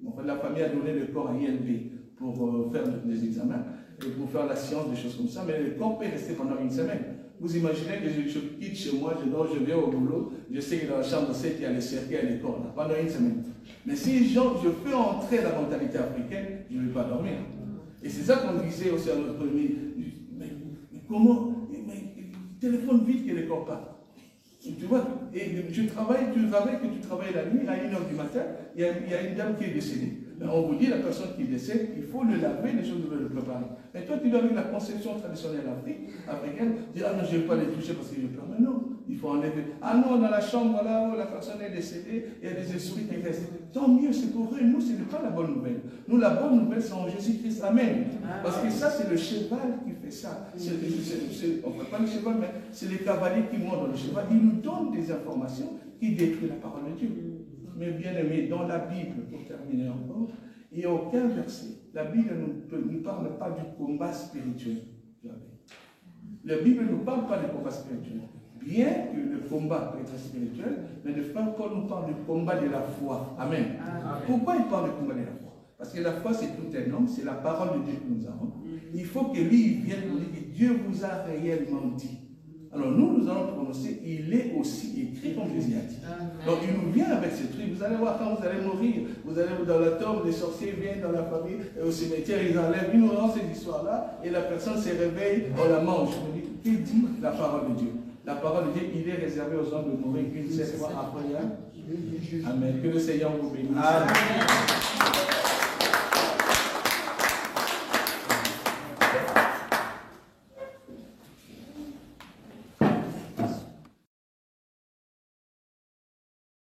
Enfin, la famille a donné le corps à ILB pour faire des examens, et pour faire la science, des choses comme ça. Mais le corps peut rester pendant une semaine. Vous imaginez que je quitte chez moi, je viens au boulot, je sais que dans la chambre, c'est qu'il y a le cercueil et les corps là, pendant une semaine. Mais si je fais entrer la mentalité africaine, je ne vais pas dormir. Et c'est ça qu'on disait aussi à notre premier. Mais comment téléphone vite que les corps partent. Tu vois, et tu travailles la nuit, à 1h du matin, il y a une dame qui est décédée. On vous dit, la personne qui décède, il faut le laver, les choses doivent le préparer. Mais toi, tu dois avec la conception traditionnelle africaine, dire, ah non, je ne vais pas les toucher parce que j'ai peur. Mais non, il faut enlever. Ah non, dans la chambre là où la personne est décédée, il y a des esprits qui restent. Tant mieux, c'est pour eux. Nous, ce n'est pas la bonne nouvelle. Nous, la bonne nouvelle, c'est en Jésus-Christ. Amen. Parce que ça, c'est le cheval qui fait ça. On ne fait pas le cheval, mais c'est les cavaliers qui montent dans le cheval. Ils nous donnent des informations qui détruisent la parole de Dieu. Mais bien aimé, dans la Bible, pour terminer encore, il n'y a aucun verset. La Bible ne parle pas du combat spirituel. La Bible ne parle pas du combat spirituel. Bien que le combat peut être spirituel, mais le frère Paul nous parle du combat de la foi. Amen. Amen. Pourquoi il parle du combat de la foi? Parce que la foi, c'est tout un homme, c'est la parole de Dieu que nous avons. Il faut que lui vienne nous dire que Dieu vous a réellement dit. Alors nous allons prononcer, il est aussi écrit comme Jésus a dit. Donc il nous vient avec ce truc. Vous allez voir quand vous allez mourir, vous allez dans la tombe, les sorciers viennent dans la famille, au cimetière, ils enlèvent une orange cette histoire-là, et la personne se réveille, on la mange. Je me dis, que dit la parole de Dieu? La parole de Dieu, il est réservé aux hommes de mourir une seule fois après. Amen. Que le Seigneur vous bénisse. Amen.